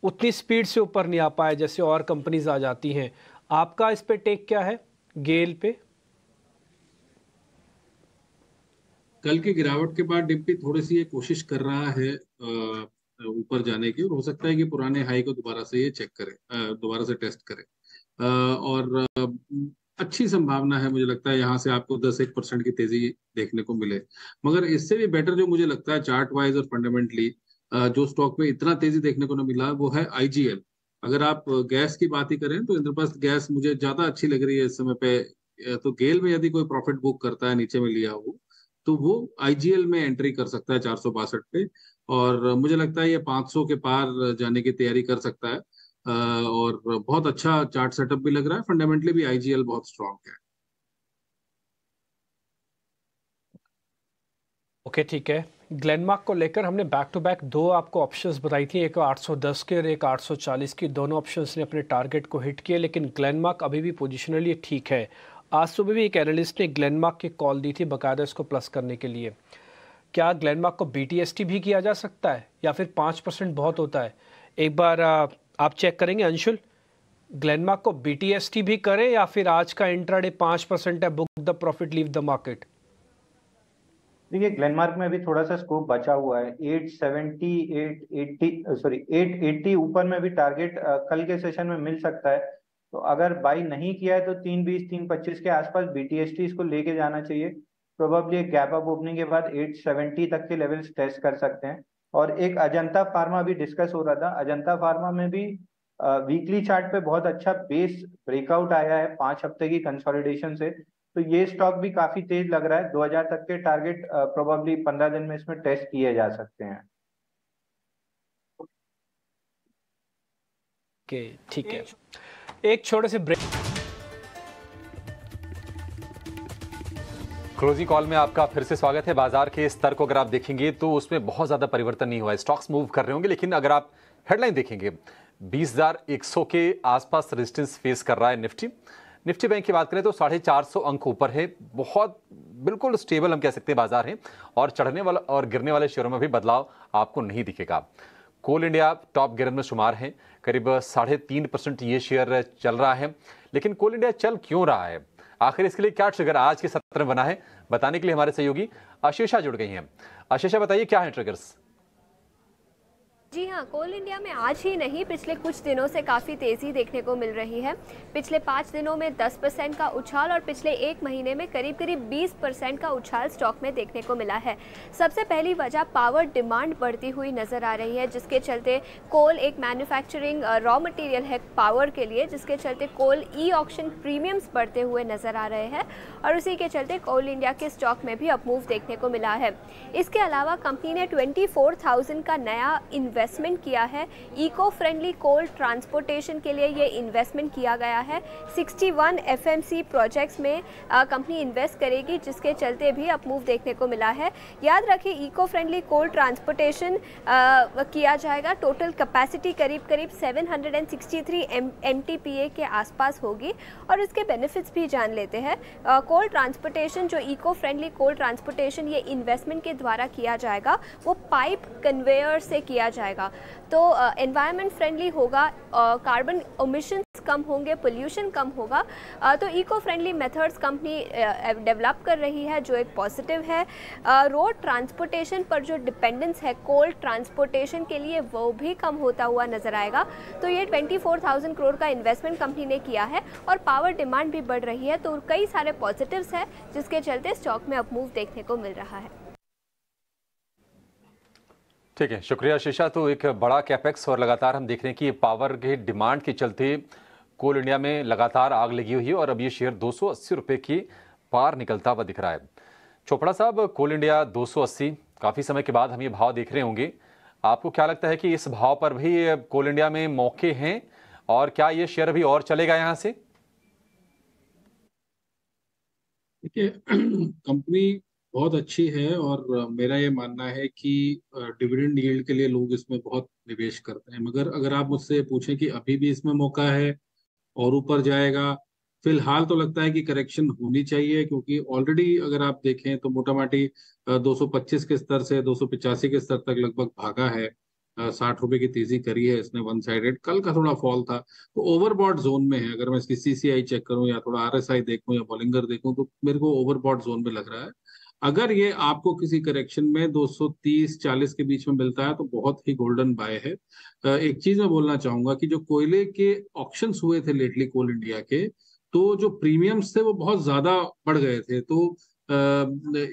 उतनी स्पीड से ऊपर नहीं आ पाए जैसे और कंपनीज आ जाती हैं। आपका इस पे टेक क्या है गेल पे? कल की गिरावट के बाद डिम्पी थोड़ी सी ये कोशिश कर रहा है ऊपर जाने की, और हो सकता है कि पुराने हाई को दोबारा से ये चेक करे, दोबारा से टेस्ट करे, और अच्छी संभावना है मुझे लगता है यहाँ से आपको 10-1% की तेजी देखने को मिले। मगर इससे भी बेटर जो मुझे लगता है चार्ट वाइज और फंडामेंटली जो स्टॉक में इतना तेजी देखने को नहीं मिला वो है IGL। अगर आप गैस की बात ही करें तो इंद्रप्रस्थ गैस मुझे ज्यादा अच्छी लग रही है इस समय पे। तो गेल में यदि कोई प्रॉफिट बुक करता है नीचे में लिया हो तो वो IGL में एंट्री कर सकता है 462 पे, और मुझे लगता है ये 500 के पार जाने की तैयारी कर सकता है, और बहुत अच्छा चार्ट सेटअप भी लग रहा है, फंडामेंटली भी IGL बहुत स्ट्रांग है। ओके, ठीक है। ग्लेनमार्क को लेकर हमने बैक टू बैक दो आपको ऑप्शंस बताई थी, एक 810 के और एक 840 की। दोनों ऑप्शंस ने अपने टारगेट को हिट किया, लेकिन ग्लेनमार्क अभी भी पोजिशनली ठीक है। आज सुबह भी एक एनालिस्ट ने ग्लेनमार्क की कॉल दी थी बाकायदा इसको प्लस करने के लिए। क्या ग्लेनमार्क को BTST भी किया जा सकता है या फिर 5% बहुत होता है? एक बार आप चेक करेंगे अंशुल, ग्लेनमार्क को BTST भी करें या फिर आज का इंट्राडे 5% है, book the profit leave the market? देखिए, ग्लेनमार्क में भी थोड़ा सा स्कोप बचा हुआ है। 880 ऊपर में भी टारगेट कल के सेशन में मिल सकता है। तो अगर बाई नहीं किया है तो 320-325 के आसपास BTST इसको लेके जाना चाहिए। प्रोबेबली एक गैप अप ओपनिंग के बाद 870 तक के लेवल्स टेस्ट कर सकते हैं। और एक अजंता फार्मा भी डिस्कस हो रहा था, अजंता फार्मा में भी वीकली चार्ट पे बहुत अच्छा बेस ब्रेकआउट आया है 5 हफ्ते की कंसोलिडेशन से। तो ये स्टॉक भी काफी तेज लग रहा है। 2000 तक के टारगेट प्रोबेबली 15 दिन में इसमें टेस्ट किए जा सकते हैं। ओके, ठीक है। एक छोटे से ब्रेक। क्लोजिंग कॉल में आपका फिर से स्वागत है। बाजार के स्तर को अगर आप देखेंगे तो उसमें बहुत ज्यादा परिवर्तन नहीं हुआ है, स्टॉक्स मूव कर रहे होंगे, लेकिन अगर आप हेडलाइन देखेंगे 20,100 के आसपास रेजिस्टेंस फेस कर रहा है निफ्टी बैंक की बात करें तो 450 अंक ऊपर है। बहुत बिल्कुल स्टेबल हम कह सकते हैं बाजार है, और चढ़ने वाला और गिरने वाले शेयरों में भी बदलाव आपको नहीं दिखेगा। कोल इंडिया टॉप गियर में शुमार है, करीब 3.5% ये शेयर चल रहा है। लेकिन कोल इंडिया चल क्यों रहा है, आखिर इसके लिए क्या ट्रिगर आज के सत्र में बना है, बताने के लिए हमारे सहयोगी आशीषा जुड़ गई हैं। आशीषा, बताइए क्या है ट्रिगर्स? जी हाँ, कोल इंडिया में आज ही नहीं पिछले कुछ दिनों से काफ़ी तेज़ी देखने को मिल रही है। पिछले 5 दिनों में 10% का उछाल और पिछले 1 महीने में करीब 20% का उछाल स्टॉक में देखने को मिला है। सबसे पहली वजह पावर डिमांड बढ़ती हुई नज़र आ रही है, जिसके चलते कोल एक मैन्युफैक्चरिंग रॉ मटेरियल है पावर के लिए, जिसके चलते कोल ई ऑक्शन प्रीमियम्स बढ़ते हुए नज़र आ रहे हैं, और उसी के चलते कोल इंडिया के स्टॉक में भी अपमूव देखने को मिला है। इसके अलावा कंपनी ने 24,000 का नया इन्वेस्टमेंट किया है। इको फ्रेंडली कोल ट्रांसपोर्टेशन के लिए ये इन्वेस्टमेंट किया गया है। 61 FMC प्रोजेक्ट्स में कंपनी इन्वेस्ट करेगी, जिसके चलते भी अपमूव देखने को मिला है। याद रखिए, इको फ्रेंडली कोल ट्रांसपोर्टेशन किया जाएगा। टोटल कैपेसिटी करीब 763 MTPA के आसपास होगी, और इसके बेनिफिट्स भी जान लेते हैं। कोल ट्रांसपोर्टेशन, जो इको फ्रेंडली कोल ट्रांसपोर्टेशन ये इन्वेस्टमेंट के द्वारा किया जाएगा, वो पाइप कन्वेयर से किया जाएगा। जाएगा। तो एनवायरनमेंट फ्रेंडली होगा, कार्बन एमिशंस कम होंगे, पोल्यूशन कम होगा। तो eco friendly methods company develop कर रही है, जो एक पॉजिटिव है। रोड ट्रांसपोर्टेशन पर जो डिपेंडेंस है कोल ट्रांसपोर्टेशन के लिए, वो भी कम होता हुआ नजर आएगा। तो ये 24,000 करोड़ का इन्वेस्टमेंट कंपनी ने किया है और पावर डिमांड भी बढ़ रही है। तो कई सारे पॉजिटिव्स हैं जिसके चलते स्टॉक में अपमूव देखने को मिल रहा है। ठीक है, शुक्रिया शीशा। तो एक बड़ा कैपेक्स और लगातार हम देख रहे हैं कि पावर के डिमांड के चलते कोल इंडिया में लगातार आग लगी हुई है और अब ये शेयर 280 रुपए की पार निकलता हुआ दिख रहा है। चोपड़ा साहब, कोल इंडिया 280 काफी समय के बाद हम ये भाव देख रहे होंगे, आपको क्या लगता है कि इस भाव पर भी कोल इंडिया में मौके हैं और क्या ये शेयर अभी और चलेगा यहां से? देखिए, कंपनी बहुत अच्छी है और मेरा ये मानना है कि डिविडेंड यील्ड के लिए लोग इसमें बहुत निवेश करते हैं। मगर अगर आप मुझसे पूछें कि अभी भी इसमें मौका है और ऊपर जाएगा, फिलहाल तो लगता है कि करेक्शन होनी चाहिए, क्योंकि ऑलरेडी अगर आप देखें तो मोटा मोटी 225 के स्तर से 285 के स्तर तक लगभग भागा है। 60 रुपए की तेजी करी है इसने वन साइडेड। कल का थोड़ा फॉल था, तो ओवरबॉट जोन में है। अगर मैं इसकी सीसीआई चेक करूं या थोड़ा आरएसआई देखूं या बॉलिंगर देखूं तो मेरे को ओवरबॉट जोन में लग रहा है। अगर ये आपको किसी करेक्शन में 230-40 के बीच में मिलता है तो बहुत ही गोल्डन बाय है। एक चीज मैं बोलना चाहूंगा कि जो कोयले के ऑक्शंस हुए थे लेटली कोल इंडिया के, तो जो प्रीमियम्स थे वो बहुत ज्यादा बढ़ गए थे। तो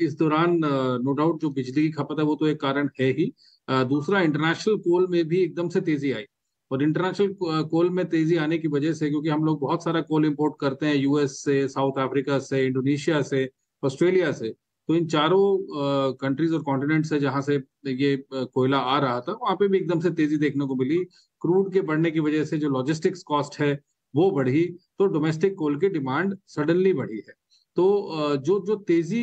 इस दौरान नो डाउट जो बिजली की खपत है वो तो एक कारण है ही। दूसरा, इंटरनेशनल कोल में भी एकदम से तेजी आई, और इंटरनेशनल कोल में तेजी आने की वजह से, क्योंकि हम लोग बहुत सारा कोल इंपोर्ट करते हैं यूएस से, साउथ अफ्रीका से, इंडोनेशिया से, ऑस्ट्रेलिया से, तो इन चारों कंट्रीज और कॉन्टिनेंट से जहां से ये कोयला आ रहा था वहां पे भी एकदम से तेजी देखने को मिली। क्रूड के बढ़ने की वजह से जो लॉजिस्टिक्स कॉस्ट है वो बढ़ी, तो डोमेस्टिक कोल की डिमांड सडनली बढ़ी है। तो जो जो तेजी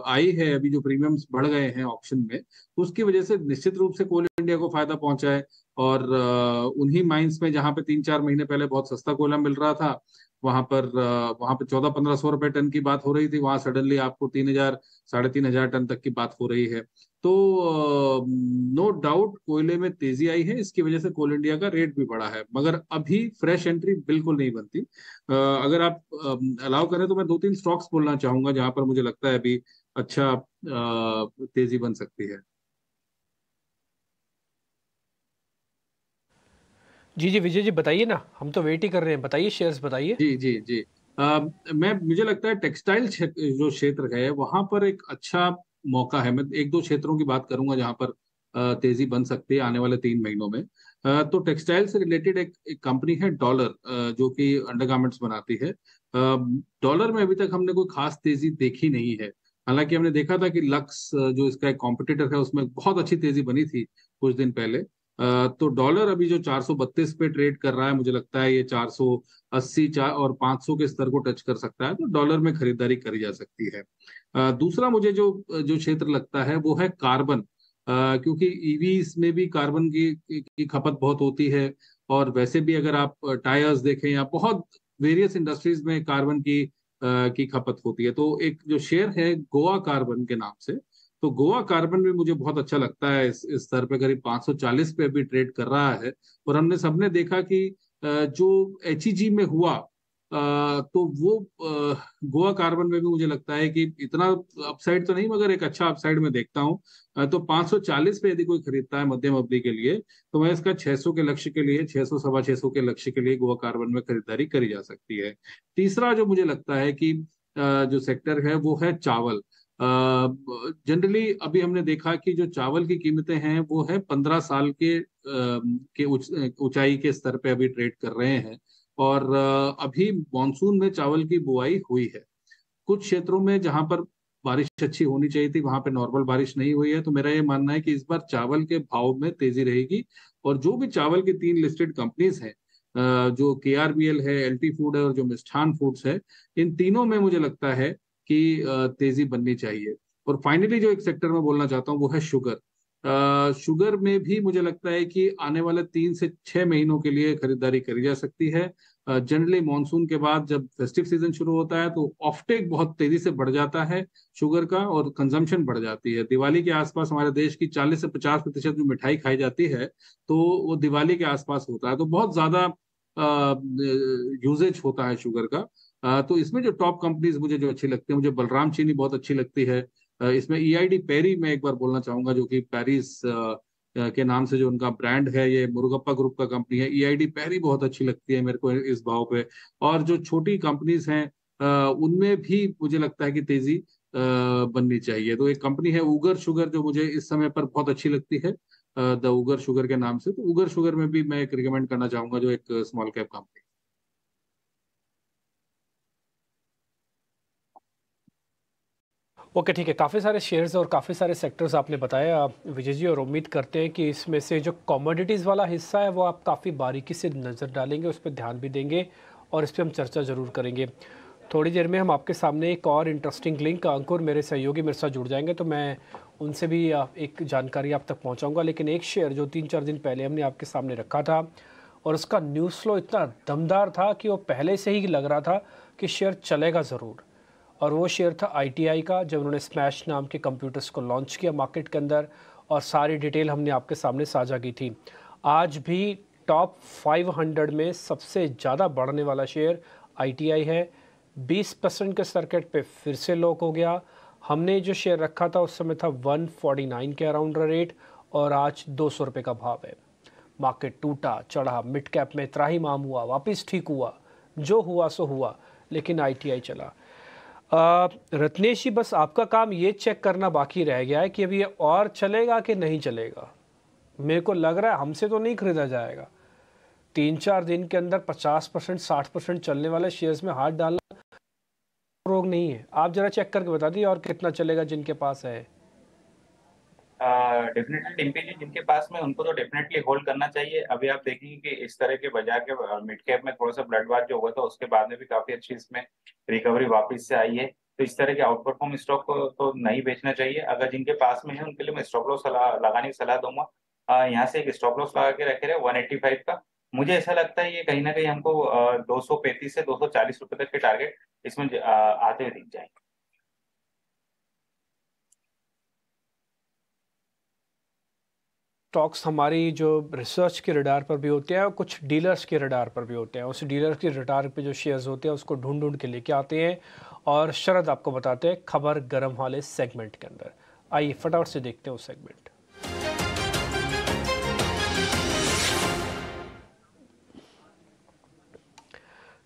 आई है, अभी जो प्रीमियम्स बढ़ गए हैं ऑक्शन में, उसकी वजह से निश्चित रूप से कोल इंडिया को फायदा पहुंचा है। और उन्हीं माइंस में जहां पे 3-4 महीने पहले बहुत सस्ता कोयला मिल रहा था, वहां पर 1400-1500 रुपए टन की बात हो रही थी, वहां सडनली आपको 3000 3,500 टन तक की बात हो रही है। तो नो डाउट कोयले में तेजी आई है, इसकी वजह से कोल इंडिया का रेट भी बढ़ा है। मगर अभी फ्रेश एंट्री बिल्कुल नहीं बनती। अगर आप अलाउ करें तो मैं 2-3 स्टॉक्स बोलना चाहूंगा जहां पर मुझे लगता है अभी अच्छा तेजी बन सकती है। जी जी विजय जी बताइए ना, हम तो वेट ही कर रहे हैं, बताइए शेयर्स बताइए। जी जी जी मुझे लगता है टेक्सटाइल जो क्षेत्र है वहां पर एक अच्छा मौका है। मैं 1-2 क्षेत्रों की बात करूंगा जहां पर तेजी बन सकती है आने वाले 3 महीनों में। तो टेक्सटाइल से रिलेटेड एक कंपनी है डॉलर, जो कि अंडरगारमेंट्स बनाती है। डॉलर में अभी तक हमने कोई खास तेजी देखी नहीं है। हालांकि हमने देखा था कि लक्स जो इसका एक कॉम्पिटिटर है उसमें बहुत अच्छी तेजी बनी थी कुछ दिन पहले। तो डॉलर अभी जो 432 पे ट्रेड कर रहा है, मुझे लगता है ये 480 और 500 के स्तर को टच कर सकता है, तो डॉलर में खरीदारी करी जा सकती है। दूसरा मुझे जो जो क्षेत्र लगता है वो है कार्बन, क्योंकि ईवीज में भी कार्बन की खपत बहुत होती है। और वैसे भी अगर आप टायर्स देखें या बहुत वेरियस इंडस्ट्रीज में कार्बन की खपत होती है। तो एक जो शेयर है गोवा कार्बन के नाम से, तो गोवा कार्बन भी मुझे बहुत अच्छा लगता है। इस स्तर पे करीब 540 पे भी ट्रेड कर रहा है। और हमने सबने देखा कि जो एचईजी में हुआ, तो वो गोवा कार्बन में भी मुझे लगता है कि इतना अपसाइड तो नहीं, मगर एक अच्छा अपसाइड में देखता हूँ। तो 540 पे यदि कोई खरीदता है मध्यम अवधि के लिए, तो मैं इसका 600 के लक्ष्य के लिए, 600 सवा 600 के लक्ष्य के लिए गोवा कार्बन में खरीदारी करी जा सकती है। तीसरा जो मुझे लगता है कि जो सेक्टर है वो है चावल। जनरली अभी हमने देखा कि जो चावल की कीमतें हैं वो है 15 साल के ऊंचाई के स्तर पे अभी ट्रेड कर रहे हैं। और अभी मॉनसून में चावल की बुआई हुई है। कुछ क्षेत्रों में जहां पर बारिश अच्छी होनी चाहिए थी वहां पे नॉर्मल बारिश नहीं हुई है। तो मेरा ये मानना है कि इस बार चावल के भाव में तेजी रहेगी। और जो भी चावल की 3 लिस्टेड कंपनीज हैं, जो केआरबीएल है, एलटी फूड है और जो मिष्ठान फूड्स है, इन तीनों में मुझे लगता है कि तेजी बननी चाहिए। और फाइनली जो एक सेक्टर में बोलना चाहता हूँ वो है शुगर। शुगर में भी मुझे लगता है कि आने वाले 3 से 6 महीनों के लिए खरीदारी करी जा सकती है। जनरली मॉनसून के बाद जब फेस्टिव सीजन शुरू होता है तो ऑफटेक बहुत तेजी से बढ़ जाता है शुगर का और कंजम्पशन बढ़ जाती है। दिवाली के आसपास हमारे देश की 40 से 50% जो मिठाई खाई जाती है तो वो दिवाली के आसपास होता है, तो बहुत ज्यादा यूजेज होता है शुगर का। तो इसमें जो टॉप कंपनीज मुझे जो अच्छी लगती है, मुझे बलराम चीनी बहुत अच्छी लगती है। इसमें ईआईडी पेरी मैं एक बार बोलना चाहूंगा, जो कि पेरिस के नाम से जो उनका ब्रांड है, ये मुरुगप्पा ग्रुप का कंपनी है। ईआईडी पेरी बहुत अच्छी लगती है मेरे को इस भाव पे। और जो छोटी कंपनीज हैं उनमें भी मुझे लगता है कि तेजी बननी चाहिए। तो एक कंपनी है उगर शुगर जो मुझे इस समय पर बहुत अच्छी लगती है, द उगर शुगर के नाम से। तो उगर शुगर में भी मैं एक रिकमेंड करना चाहूंगा, जो एक स्मॉल कैप कंपनी। ओके, ठीक है। काफ़ी सारे शेयर्स और काफ़ी सारे सेक्टर्स आपने बताया विजय जी, और उम्मीद करते हैं कि इसमें से जो कमोडिटीज़ वाला हिस्सा है वो आप काफ़ी बारीकी से नज़र डालेंगे, उस पर ध्यान भी देंगे और इस पर हम चर्चा ज़रूर करेंगे। थोड़ी देर में हम आपके सामने एक और इंटरेस्टिंग लिंक, अंकुर मेरे सहयोगी मेरे साथ जुड़ जाएंगे, तो मैं उनसे भी एक जानकारी आप तक पहुँचाऊँगा। लेकिन एक शेयर जो 3-4 दिन पहले हमने आपके सामने रखा था और उसका न्यूज़ फ्लो इतना दमदार था कि वो पहले से ही लग रहा था कि शेयर चलेगा ज़रूर, और वो शेयर था ITI का, जब उन्होंने स्मैश नाम के कंप्यूटर्स को लॉन्च किया मार्केट के अंदर, और सारी डिटेल हमने आपके सामने साझा की थी। आज भी टॉप 500 में सबसे ज़्यादा बढ़ने वाला शेयर ITI है। 20% के सर्किट पे फिर से लॉक हो गया। हमने जो शेयर रखा था उस समय था 149 के अराउंड रेट, और आज 200 रुपये का भाव है। मार्केट टूटा चढ़ा, मिड कैप में त्राहिमाम हुआ, वापस ठीक हुआ, जो हुआ सो हुआ, लेकिन ITI चला। रत्नेश जी, बस आपका काम ये चेक करना बाकी रह गया है कि अभी ये और चलेगा कि नहीं चलेगा। मेरे को लग रहा है हमसे तो नहीं खरीदा जाएगा। 3-4 दिन के अंदर 50%, 60% चलने वाले शेयर्स में हाथ डालना रोग नहीं है। आप जरा चेक करके बता दिए और कितना चलेगा जिनके पास है। डेफिनेटली डिम्पी जी, जिनके पास में उनको तो डेफिनेटली होल्ड करना चाहिए। अभी आप देखेंगे कि इस तरह के बाजार के मिड कैप में थोड़ा सा ब्लडबाथ जो हुआ था उसके बाद में भी काफी अच्छी इसमें रिकवरी वापस से आई है। तो इस तरह के आउटपरफॉर्म स्टॉक को तो नहीं बेचना चाहिए। अगर जिनके पास में है उनके लिए मैं स्टॉप लॉस लगाने की सलाह दूंगा। यहाँ से एक स्टॉप लॉस लगा के रखे रहे 185 का। मुझे ऐसा लगता है ये कहीं ना कहीं हमको 235 से 240 रुपए तक के टारगेट इसमें आते हुए दिख जाएंगे। स्टॉक्स हमारी जो रिसर्च के रडार पर भी होते हैं और कुछ डीलर्स के रडार पर भी होते हैं। उस डीलर के रडार पे जो शेयर्स होते हैं उसको ढूंढ ढूंढ के लेके आते हैं और शरद आपको बताते हैं खबर गर्म वाले सेगमेंट के अंदर। आइए फटाफट से देखते हैं उस सेगमेंट।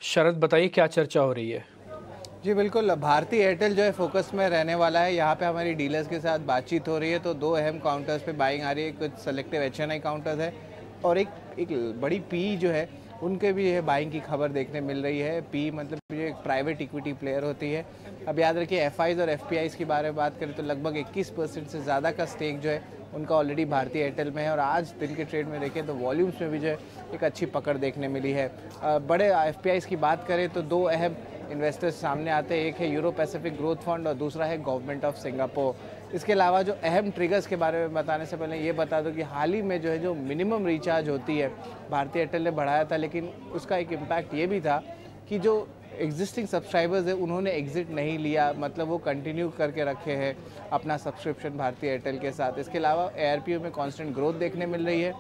शरद बताइए क्या चर्चा हो रही है। जी बिल्कुल, भारती एयरटेल जो है फोकस में रहने वाला है। यहाँ पे हमारी डीलर्स के साथ बातचीत हो रही है, तो 2 अहम काउंटर्स पे बाइंग आ रही है। कुछ सेलेक्टिव HNI काउंटर्स है और एक बड़ी PE जो है उनके भी है बाइंग की खबर देखने मिल रही है। PE मतलब जो एक प्राइवेट इक्विटी प्लेयर होती है। अब याद रखिए FIs और FPIs की बारे में बात करें तो लगभग 21% से ज़्यादा का स्टेक जो है उनका ऑलरेडी भारतीय एयरटेल में है। और आज दिन के ट्रेड में देखें तो वॉल्यूम्स में भी जो है एक अच्छी पकड़ देखने मिली है। बड़े FPIs की बात करें तो 2 अहम इन्वेस्टर्स सामने आते हैं, एक है यूरो पैसिफिक ग्रोथ फंड और दूसरा है गवर्नमेंट ऑफ सिंगापुर। इसके अलावा जो अहम ट्रिगर्स के बारे में बताने से पहले ये बता दूं कि हाल ही में जो है जो मिनिमम रिचार्ज होती है भारतीय एयरटेल ने बढ़ाया था, लेकिन उसका एक इम्पैक्ट ये भी था कि जो एग्जिस्टिंग सब्सक्राइबर्स है उन्होंने एग्जिट नहीं लिया, मतलब वो कंटिन्यू करके रखे हैं अपना सब्सक्रिप्शन भारतीय एयरटेल के साथ। इसके अलावा ARPU में कॉन्स्टेंट ग्रोथ देखने मिल रही है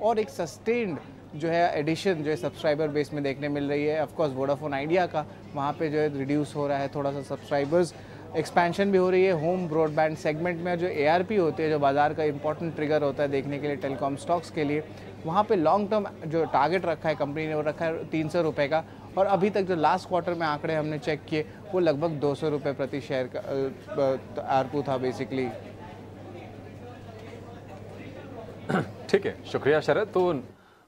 और एक सस्टेन्ड जो है एडिशन जो है सब्सक्राइबर बेस में देखने मिल रही है। ऑफकोर्स वोडाफोन आइडिया का वहाँ पे जो है रिड्यूस हो रहा है थोड़ा सा सब्सक्राइबर्स, एक्सपेंशन भी हो रही है होम ब्रॉडबैंड सेगमेंट में। जो ARP होती है जो बाजार का इंपॉर्टेंट ट्रिगर होता है देखने के लिए टेलीकॉम स्टॉक्स के लिए, वहाँ पे लॉन्ग टर्म जो टारगेट रखा है कंपनी ने वो रखा है 300 रुपये का। और अभी तक जो लास्ट क्वार्टर में आंकड़े हमने चेक किए वो लगभग 200 रुपये प्रति शेयर का ARPU था बेसिकली। ठीक है, शुक्रिया शरद। तो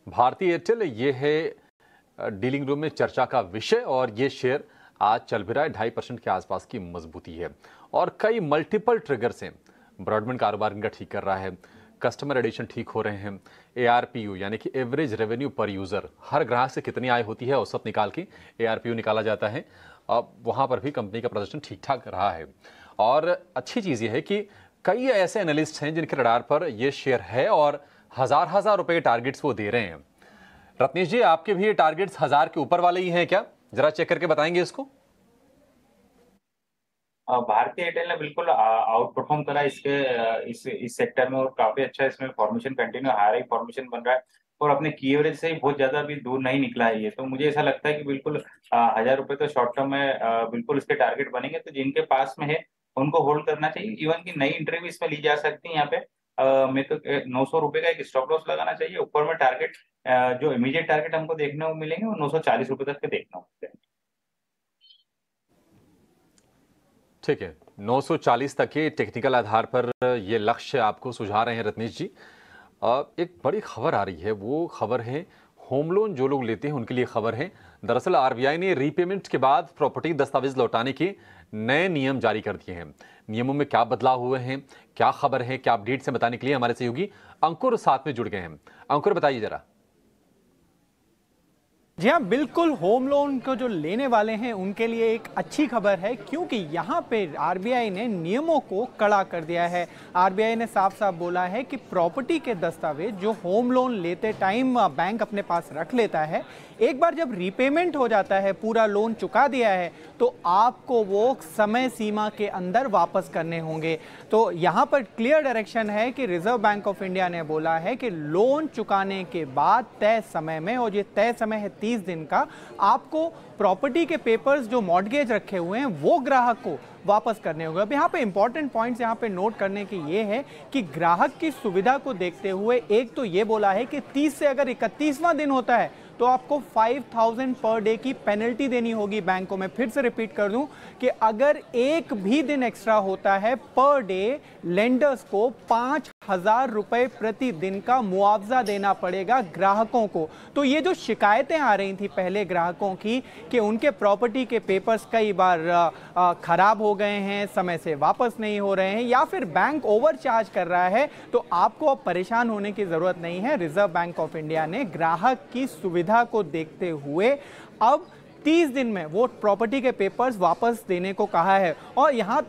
भारतीय एयरटेल ये है डीलिंग रूम में चर्चा का विषय और ये शेयर आज चल भी रहा है 2.5% के आसपास की मजबूती है और कई मल्टीपल ट्रिगर्स हैं। ब्रॉडबैंड कारोबार इनका ठीक कर रहा है, कस्टमर एडिशन ठीक हो रहे हैं, ARPU यानी कि एवरेज रेवेन्यू पर यूजर, हर ग्राहक से कितनी आय होती है औसत निकाल के ARPU निकाला जाता है। अब वहां पर भी कंपनी का प्रदर्शन ठीक ठाक रहा है और अच्छी चीज़ ये है कि कई ऐसे एनालिस्ट हैं जिनके रडार पर यह शेयर है और हजार हजार रुपए टारगेट्स वो दे रहे हैं। रत्नेश जी, आपके भी टारगेट्स 1000 के ऊपर वाले ही हैं क्या? जरा चेक करके बताएंगे इसको। भारतीय एयरटेल ने बिल्कुल आउट परफॉर्म करा इस सेक्टर में, और काफी अच्छा इसमें फॉर्मेशन कंटिन्यू हाई फॉर्मेशन बन रहा है, और अपने की एवरेज से बहुत ज्यादा भी दूर नहीं निकला है ये। तो मुझे ऐसा लगता है कि बिल्कुल 1000 रुपए तो शॉर्ट टर्म में बिल्कुल इसके टारगेट बनेंगे। तो जिनके पास में है उनको होल्ड करना चाहिए। इवन की नई एंट्री भी इसमें ली जा सकती है। यहाँ पे मैं तो 900 रुपए का एक स्टॉप लॉस लगाना चाहिए। ऊपर में टारगेट जो इमीडिएट टारगेट हमको देखने को मिलेंगे वो 940 रुपए तक के देखने को मिलेंगे। ठीक है, 940 तक के टेक्निकल आधार पर ये लक्ष्य आपको सुझा रहे हैं रत्नेश जी। एक बड़ी खबर आ रही है, वो खबर है होम लोन जो लोग लेते हैं उनके लिए खबर है। दरअसल आरबीआई ने रीपेमेंट के बाद प्रॉपर्टी दस्तावेज लौटाने के नए नियम जारी कर दिए हैं। नियमों में क्या बदलाव हुए हैं, क्या खबर है, क्या अपडेट से बताने के लिए हमारे सहयोगी अंकुर साथ में जुड़ गए हैं। अंकुर, बताइए जरा। जी हाँ, बिल्कुल होम लोन को जो लेने वाले हैं उनके लिए एक अच्छी खबर है, क्योंकि यहाँ पे आरबीआई ने नियमों को कड़ा कर दिया है। आरबीआई ने साफ साफ बोला है कि प्रॉपर्टी के दस्तावेज जो होम लोन लेते टाइम बैंक अपने पास रख लेता है, एक बार जब रीपेमेंट हो जाता है, पूरा लोन चुका दिया है, तो आपको वो समय सीमा के अंदर वापस करने होंगे। तो यहाँ पर क्लियर डायरेक्शन है कि रिजर्व बैंक ऑफ इंडिया ने बोला है कि लोन चुकाने के बाद तय समय में, और ये तय समय है 30 दिन का, आपको प्रॉपर्टी के पेपर्स जो मॉर्टगेज रखे हुए हैं वो ग्राहक को वापस करने होंगे। अब यहाँ पे इंपॉर्टेंट पॉइंट्स यहाँ पे नोट करने की ये है कि ग्राहक की सुविधा को देखते हुए एक तो ये बोला है कि 30 से अगर 31वां दिन होता है तो आपको 5000 पर डे की पेनल्टी देनी होगी बैंक को। मैं फिर से रिपीट कर दूं कि अगर एक भी दिन एक्स्ट्रा होता है पर डे, लेंडर्स को 5000 रुपए प्रति दिन का मुआवजा देना पड़ेगा ग्राहकों को। तो ये जो शिकायतें आ रही थी पहले ग्राहकों की कि उनके प्रॉपर्टी के पेपर्स कई बार खराब हो गए हैं, समय से वापस नहीं हो रहे हैं, या फिर बैंक ओवरचार्ज कर रहा है, तो आपको अब परेशान होने की जरूरत नहीं है। रिजर्व बैंक ऑफ इंडिया ने ग्राहक की सुविधा को देखते हुए अब 30 दिन में वो प्रॉपर्टी के पेपर्स वापस देने को कहा है। और यहां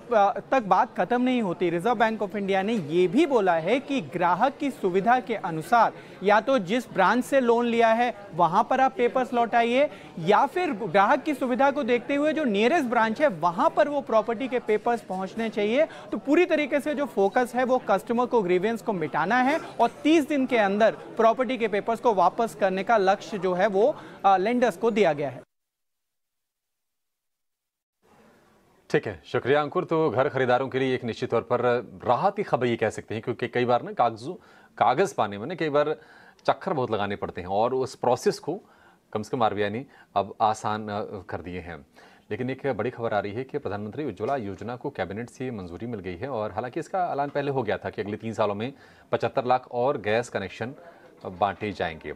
तक बात खत्म नहीं होती। रिजर्व बैंक ऑफ इंडिया ने ये भी बोला है कि ग्राहक की सुविधा के अनुसार या तो जिस ब्रांच से लोन लिया है वहां पर आप पेपर्स लौटाइए, या फिर ग्राहक की सुविधा को देखते हुए जो नियरेस्ट ब्रांच है वहां पर वो प्रॉपर्टी के पेपर्स पहुंचने चाहिए। तो पूरी तरीके से जो फोकस है वो कस्टमर को ग्रीवेंस को मिटाना है, और 30 दिन के अंदर प्रॉपर्टी के पेपर्स को वापस करने का लक्ष्य जो है वो लेंडर्स को दिया गया है। ठीक है, शुक्रिया अंकुर। तो घर खरीदारों के लिए एक निश्चित तौर पर राहत की खबर ये कह सकते हैं, क्योंकि कई बार ना कागज़ पाने में ना कई बार चक्कर बहुत लगाने पड़ते हैं, और उस प्रोसेस को कम से कम आरबीआई ने अब आसान कर दिए हैं। लेकिन एक बड़ी खबर आ रही है कि प्रधानमंत्री उज्ज्वला योजना को कैबिनेट से मंजूरी मिल गई है, और हालांकि इसका ऐलान पहले हो गया था कि अगले 3 सालों में 75 लाख और गैस कनेक्शन बांटे जाएंगे।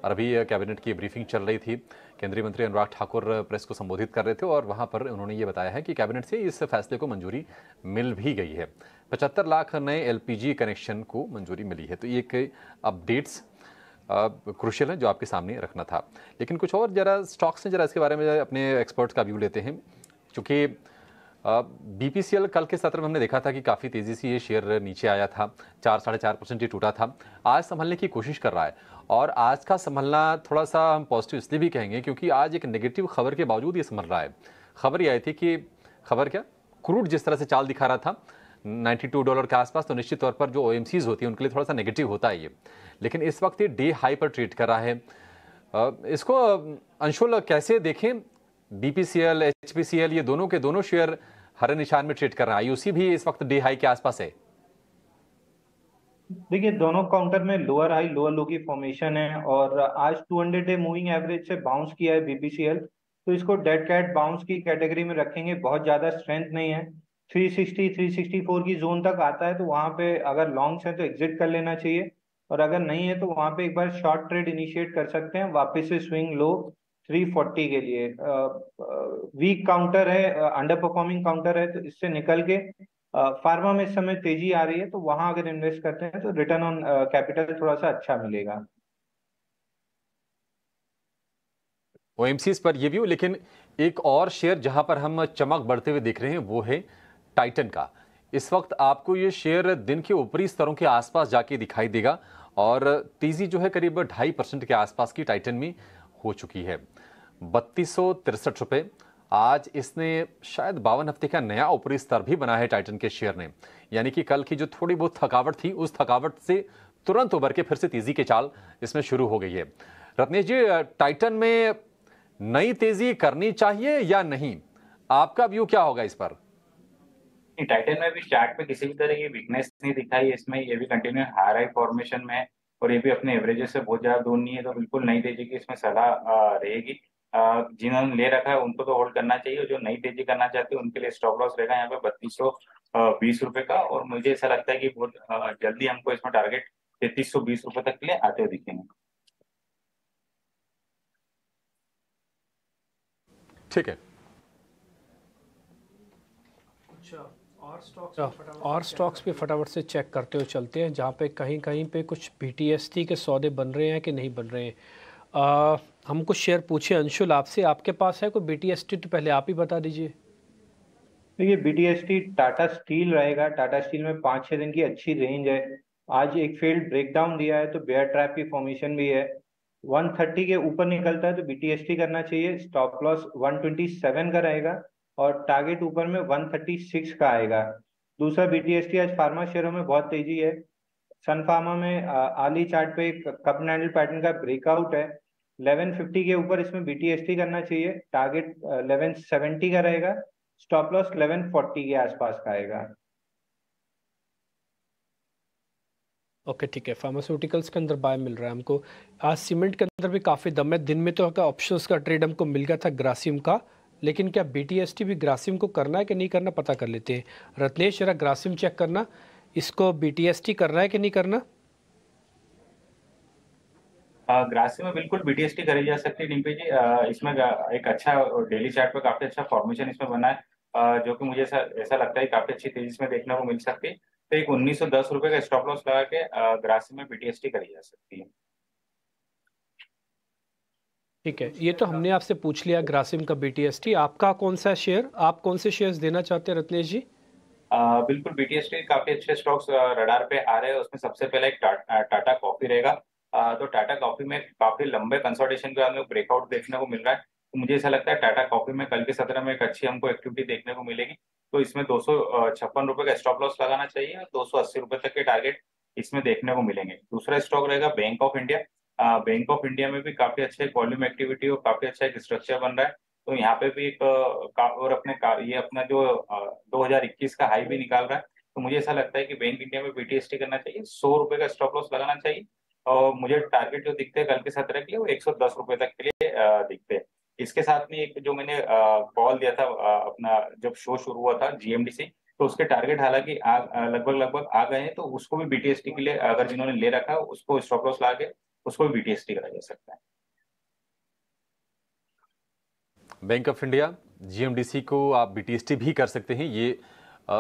और अभी कैबिनेट की ब्रीफिंग चल रही थी। केंद्रीय मंत्री अनुराग ठाकुर प्रेस को संबोधित कर रहे थे, और वहां पर उन्होंने ये बताया है कि कैबिनेट से इस फैसले को मंजूरी मिल भी गई है। 75 लाख नए एलपीजी कनेक्शन को मंजूरी मिली है। तो ये एक अपडेट्स क्रूशियल है जो आपके सामने रखना था। लेकिन कुछ और जरा स्टॉक्स हैं, जरा इसके बारे में अपने एक्सपर्ट्स का व्यू लेते हैं। चूँकि बीपीसीएल कल के सत्र में हमने देखा था कि काफ़ी तेज़ी से ये शेयर नीचे आया था, 4-4.5% ये टूटा था। आज संभलने की कोशिश कर रहा है, और आज का संभलना थोड़ा सा हम पॉजिटिव इसलिए भी कहेंगे क्योंकि आज एक नेगेटिव खबर के बावजूद ये संभल रहा है। खबर ये आई थी कि क्रूड जिस तरह से चाल दिखा रहा था $92 के आसपास, तो निश्चित तौर पर जो OMCs होती है उनके लिए थोड़ा सा नेगेटिव होता है ये। लेकिन इस वक्त ये डे हाई पर ट्रेड कर रहा है। इसको अंशुल कैसे देखें? बीपीसीएल, एचपीसीएल, ये दोनों के दोनों शेयर हरे निशान में ट्रेड कर रहा है। आईओसी भी इस वक्त डे हाई के आसपास है। देखिए, दोनों काउंटर में लोअर हाई लोअर लो की फॉर्मेशन है, और आज 200 डे मूविंग एवरेज से बाउंस किया है बीपीसीएल, तो इसको डेड कैट बाउंस की कैटेगरी में रखेंगे। बहुत ज्यादा स्ट्रेंथ नहीं है। 360 364 की जोन तक आता है, तो वहां पे अगर लॉन्ग्स है तो एग्जिट कर लेना चाहिए, और अगर नहीं है तो वहां पे एक बार शॉर्ट ट्रेड इनिशिएट कर सकते हैं वापस से स्विंग लो 340 के लिए। वीक काउंटर है, अंडर परफॉर्मिंग काउंटर है, तो इससे निकल के फार्मा में इस समय तेजी आ रही है, तो वहां अगर इन्वेस्ट करते हैं तो रिटर्न ऑन कैपिटल थोड़ा सा अच्छा मिलेगा। OMCs पर ये व्यू। लेकिन एक और शेयर जहां पर हम चमक बढ़ते हुए देख रहे हैं वो है टाइटन का। इस वक्त आपको ये शेयर दिन के ऊपरी स्तरों के आसपास जाके दिखाई देगा और तेजी जो है करीब 2.5% के आसपास की टाइटन में हो चुकी है। 3263 रुपए आज इसने शायद 52 हफ्ते का नया ऊपरी स्तर भी बना है टाइटन के शेयर ने, यानी कि कल की जो थोड़ी बहुत थकावट थी उस थकावट से तुरंत उबर के फिर से तेजी की चाल इसमें शुरू हो गई है। रत्नेश जी, टाइटन में नई तेजी करनी चाहिए या नहीं, आपका व्यू क्या होगा इस पर? टाइटन में भी चार्ट पे किसी भी तरह की वीकनेस नहीं दिखाई है इसमें, ये भी कंटिन्यू हाई फॉर्मेशन में है और ये भी अपने एवरेजेस से बहुत ज्यादा दूर नहीं है, तो बिल्कुल नई तेजी की इसमें सलाह रहेगी। जिन्होंने ले रखा है उनको तो होल्ड करना चाहिए, और जो नई तेजी करना चाहते हैं उनके लिए स्टॉप लॉस रहेगा यहाँ पे 3220 रुपए का, और मुझे ऐसा लगता है कि बहुत जल्दी हमको इसमें टारगेट 3320 रुपए तक के लिए आते हुए दिखेंगे। ठीक है, और स्टॉक्स पे फटाफट से चेक करते हुए चलते हैं, जहाँ पे कहीं कहीं पे कुछ BTST के सौदे बन रहे हैं कि नहीं बन रहे हैं। हम कुछ शेयर पूछे अंशुल आपसे, आपके पास है कोई BTST? तो पहले आप ही बता दीजिए। देखिए BTST टाटा स्टील रहेगा। टाटा स्टील में 5-6 दिन की अच्छी रेंज है। आज एक फेल्ड ब्रेकडाउन दिया है तो बेयर ट्रैप की फॉर्मेशन भी है। 130 के ऊपर निकलता है तो BTST करना चाहिए। स्टॉप लॉस 127 का रहेगा और टारगेट ऊपर में 136 का आएगा। दूसरा BTST आज फार्मा शेयरों में बहुत तेजी है। सन फार्मा में आली चार्ट पे कप एंड हैंडल पैटर्न का ब्रेकआउट है। 1150 के ऊपर इसमें BTST करना चाहिए। टारगेट 1170 का रहेगा। स्टॉप लॉस 1140 के आसपास का आएगा। ओके ठीक है, फार्मास्यूटिकल्स के अंदर बाय मिल रहा है हमको। आज सीमेंट के अंदर भी काफ़ी दम है। दिन में तो ऑप्शंस का ट्रेड हमको मिल गया था ग्रासिम का, लेकिन क्या BTST भी ग्रासिम को करना है कि नहीं करना, पता कर लेते हैं। रत्नेश जरा ग्रासिम चेक करना, इसको BTST करना है कि नहीं करना? ग्रासिम में बिल्कुल BTST करी जा सकती है डिम्पी जी। इसमें एक अच्छा डेली चार्ट पे काफी अच्छा फॉर्मेशन इसमें बना है, जो कि मुझे ऐसा लगता है काफी अच्छी तेजी इसमें देखने को मिल सकती है। तो एक 1910 रुपए का स्टॉप लॉस लगा के ग्रासिम में BTST करी जा सकती है। ठीक है, ये तो हमने आपसे पूछ लिया ग्रासिम का BTST। आपका कौन सा शेयर, आप कौन से शेयर्स देना चाहते हैं रत्नेश जी? बिल्कुल BTST काफी अच्छे स्टॉक्स रडार पे आ रहे हैं। उसमें सबसे पहले एक टाटा कॉफी रहेगा। तो टाटा कॉफी में काफी लंबे कंसोलिडेशन के बाद में ब्रेकआउट देखने को मिल रहा है, तो मुझे ऐसा लगता है टाटा कॉफी में कल के सत्र में एक अच्छी हमको एक्टिविटी देखने को मिलेगी। तो इसमें 256 रुपए का स्टॉप लॉस लगाना चाहिए और 280 रुपए तक के टारगेट इसमें देखने को मिलेंगे। दूसरा स्टॉक रहेगा bank of India. Bank of India में भी काफी अच्छा एक वॉल्यूम एक्टिविटी और काफी अच्छा एक स्ट्रक्चर बन रहा है, तो यहाँ पे भी एक और ये अपना जो 2021 का हाई भी निकाल रहा है, तो मुझे ऐसा लगता है कि बैंक इंडिया में BTST करना चाहिए। 100 रुपए का स्टॉप लॉस लगाना चाहिए और मुझे टारगेट जो दिखते हैं कल के सत्र के लिए वो 110 रुपए तक के लिए दिखते हैं। इसके साथ में एक जो मैंने कॉल दिया था अपना जब शो शुरू हुआ था GMDC, तो उसके टारगेट हालांकि लगभग आ गए हैं, तो उसको भी BTST के लिए अगर जिन्होंने ले रखा है उसको स्टॉप लॉस लगा के उसको भी BTST करा जा सकता है। बैंक ऑफ इंडिया GMDC को आप BTST भी कर सकते हैं। ये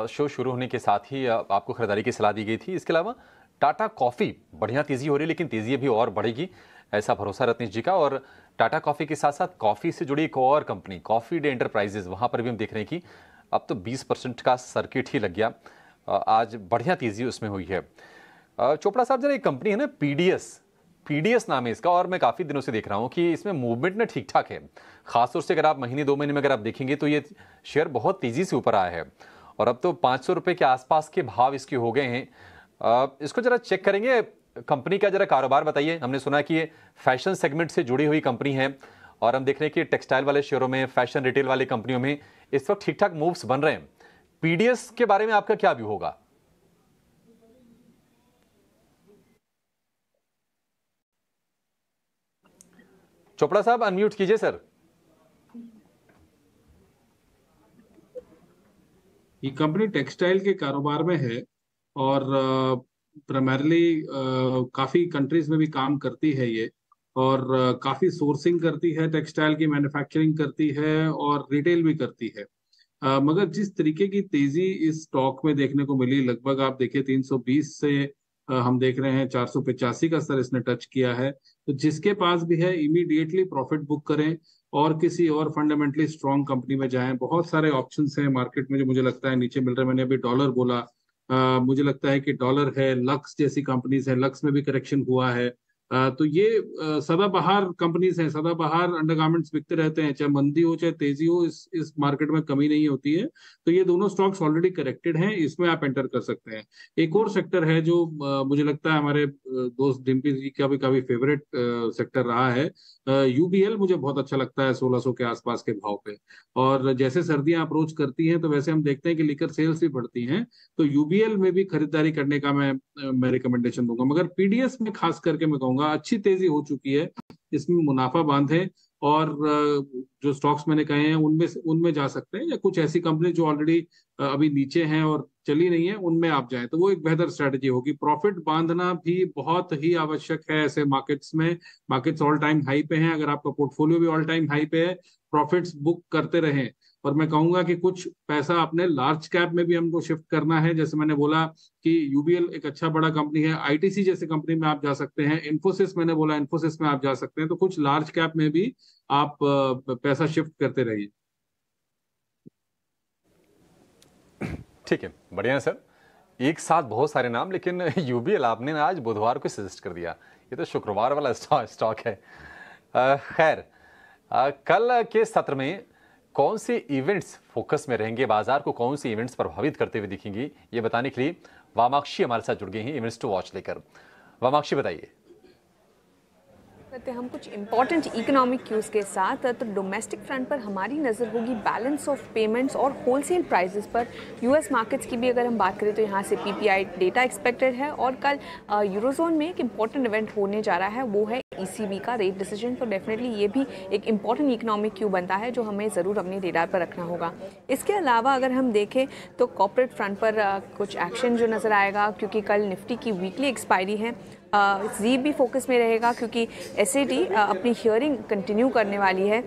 शो शुरू होने के साथ ही आपको खरीदारी की सलाह दी गई थी। इसके अलावा टाटा कॉफ़ी बढ़िया तेज़ी हो रही है, लेकिन तेज़ी अभी और बढ़ेगी ऐसा भरोसा रत्नेश जी का। और टाटा कॉफ़ी के साथ साथ कॉफ़ी से जुड़ी एक और कंपनी कॉफ़ी डे एंटरप्राइजेज, वहाँ पर भी हम देख रहे हैं कि अब तो 20% का सर्किट ही लग गया। आज बढ़िया तेज़ी उसमें हुई है। चोपड़ा साहब, जरा एक कंपनी है ना पीडीएस नाम है इसका, और मैं काफ़ी दिनों से देख रहा हूँ कि इसमें मूवमेंट ना ठीक ठाक है। खासतौर से अगर आप महीने 2 महीने में अगर आप देखेंगे तो ये शेयर बहुत तेज़ी से ऊपर आया है और अब तो 500 रुपये के आसपास के भाव इसके हो गए हैं। इसको जरा चेक करेंगे, कंपनी का जरा कारोबार बताइए। हमने सुना कि ये फैशन सेगमेंट से जुड़ी हुई कंपनी है और हम देख रहे हैं कि टेक्सटाइल वाले शेयरों में, फैशन रिटेल वाली कंपनियों में इस वक्त ठीक ठाक मूव्स बन रहे हैं। पीडीएस के बारे में आपका क्या व्यू होगा? चोपड़ा साहब अनम्यूट कीजिए सर। ये कंपनी टेक्सटाइल के कारोबार में है और प्राइमरली काफी कंट्रीज में भी काम करती है ये, और काफी सोर्सिंग करती है, टेक्सटाइल की मैन्युफैक्चरिंग करती है और रिटेल भी करती है। मगर जिस तरीके की तेजी इस स्टॉक में देखने को मिली, लगभग आप देखिए 320 से हम देख रहे हैं 485 का स्तर इसने टच किया है, तो जिसके पास भी है इमीडिएटली प्रॉफिट बुक करें। और किसी और फंडामेंटली स्ट्रॉन्ग कंपनी में जाएं। बहुत सारे ऑप्शंस हैं मार्केट में जो मुझे लगता है नीचे मिल रहे हैं। मैंने अभी डॉलर बोला, मुझे लगता है कि डॉलर है, लक्स जैसी कंपनीज है, लक्स में भी करेक्शन हुआ है। तो ये सदाबहार कंपनीज हैं, सदाबहार अंडरगारमेंट्स बिकते रहते हैं, चाहे मंदी हो चाहे तेजी हो, इस मार्केट में कमी नहीं होती है। तो ये दोनों स्टॉक्स ऑलरेडी करेक्टेड हैं, इसमें आप एंटर कर सकते हैं। एक और सेक्टर है जो मुझे लगता है हमारे दोस्त डिम्पी जी का भी काफी फेवरेट सेक्टर रहा है। यूबीएल मुझे बहुत अच्छा लगता है 1600 के आसपास के भाव पे। और जैसे सर्दियां अप्रोच करती हैं तो वैसे हम देखते हैं कि लिकर सेल्स भी बढ़ती हैं, तो यूबीएल में भी खरीदारी करने का मैं रिकमेंडेशन दूंगा। मगर पीडीएस में खास करके मैं कहूंगा अच्छी तेजी हो चुकी है, इसमें मुनाफा बांध है, और जो स्टॉक्स मैंने कहे हैं उनमें जा सकते हैं, या कुछ ऐसी कंपनी जो ऑलरेडी अभी नीचे हैं और चली नहीं है उनमें आप जाएं, तो वो एक बेहतर स्ट्रेटेजी होगी। प्रॉफिट बांधना भी बहुत ही आवश्यक है ऐसे मार्केट्स में। मार्केट्स ऑल टाइम हाई पे हैं, अगर आपका पोर्टफोलियो भी ऑल टाइम हाई पे है, प्रॉफिट्स बुक करते रहें। और मैं कहूंगा कि कुछ पैसा अपने लार्ज कैप में भी हमको शिफ्ट करना है। जैसे मैंने बोला कि यूबीएल एक अच्छा बड़ा कंपनी है, आईटीसी जैसे कंपनी में आप जा सकते हैं, इन्फोसिस मैंने बोला इन्फोसिस में आप जा सकते हैं। तो कुछ लार्ज कैप में भी आप पैसा शिफ्ट करते रहिए। ठीक है, बढ़िया है सर। एक साथ बहुत सारे नाम, लेकिन यूबीएल आपने ना आज बुधवार को सजेस्ट कर दिया, ये तो शुक्रवार वाला स्टॉक है। खैर, कल के सत्र में कौन से इवेंट्स फोकस में रहेंगे, बाजार को कौन से इवेंट्स प्रभावित करते हुए दिखेंगी, ये बताने के लिए वामाक्षी हमारे साथ जुड़ गई हैं इवेंट्स टू वॉच लेकर। वामाक्षी बताइए। करते हम कुछ इंपॉर्टेंट इकोनॉमिक क्यूज के साथ। तो डोमेस्टिक फ्रंट पर हमारी नज़र होगी बैलेंस ऑफ पेमेंट्स और होलसेल प्राइसेस पर। यूएस मार्केट्स की भी अगर हम बात करें तो यहाँ से पीपीआई डेटा एक्सपेक्टेड है, और कल यूरोजोन में एक इंपॉर्टेंट इवेंट होने जा रहा है, वो है ईसीबी का रेट डिसीजन। तो डेफिनेटली ये भी एक इंपॉर्टेंट इकोनॉमिक क्यू बनता है जो हमें ज़रूर अपने रेडार पर रखना होगा। इसके अलावा अगर हम देखें तो कॉर्पोरेट फ्रंट पर कुछ एक्शन जो नज़र आएगा, क्योंकि कल निफ्टी की वीकली एक्सपायरी है। जी भी फोकस में रहेगा क्योंकि एसएडी अपनी हियरिंग कंटिन्यू करने वाली है।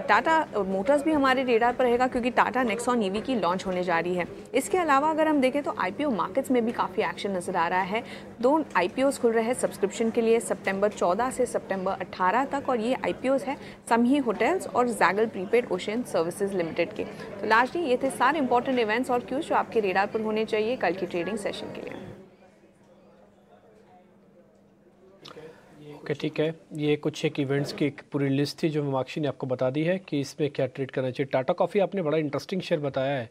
टाटा मोटर्स भी हमारे रेडार पर रहेगा क्योंकि टाटा नेक्सॉन ईवी की लॉन्च होने जा रही है। इसके अलावा अगर हम देखें तो आईपीओ मार्केट्स में भी काफ़ी एक्शन नज़र आ रहा है। 2 आईपीओस खुल रहे हैं सब्सक्रिप्शन के लिए सितंबर 14 से सितंबर 18 तक, और ये आईपीओस है समही होटल्स और Zaggle prepaid ocean services limited के। तो लास्टली ये थे सारे इंपॉर्टेंट इवेंट्स और क्यूज जो आपके रेडार पर होने चाहिए कल की ट्रेडिंग सेशन के लिए। ओके, ठीक है। ये कुछ एक इवेंट्स की एक पूरी लिस्ट थी जो माक्षी ने आपको बता दी है कि इसमें क्या ट्रेड करना चाहिए। टाटा कॉफ़ी आपने बड़ा इंटरेस्टिंग शेयर बताया है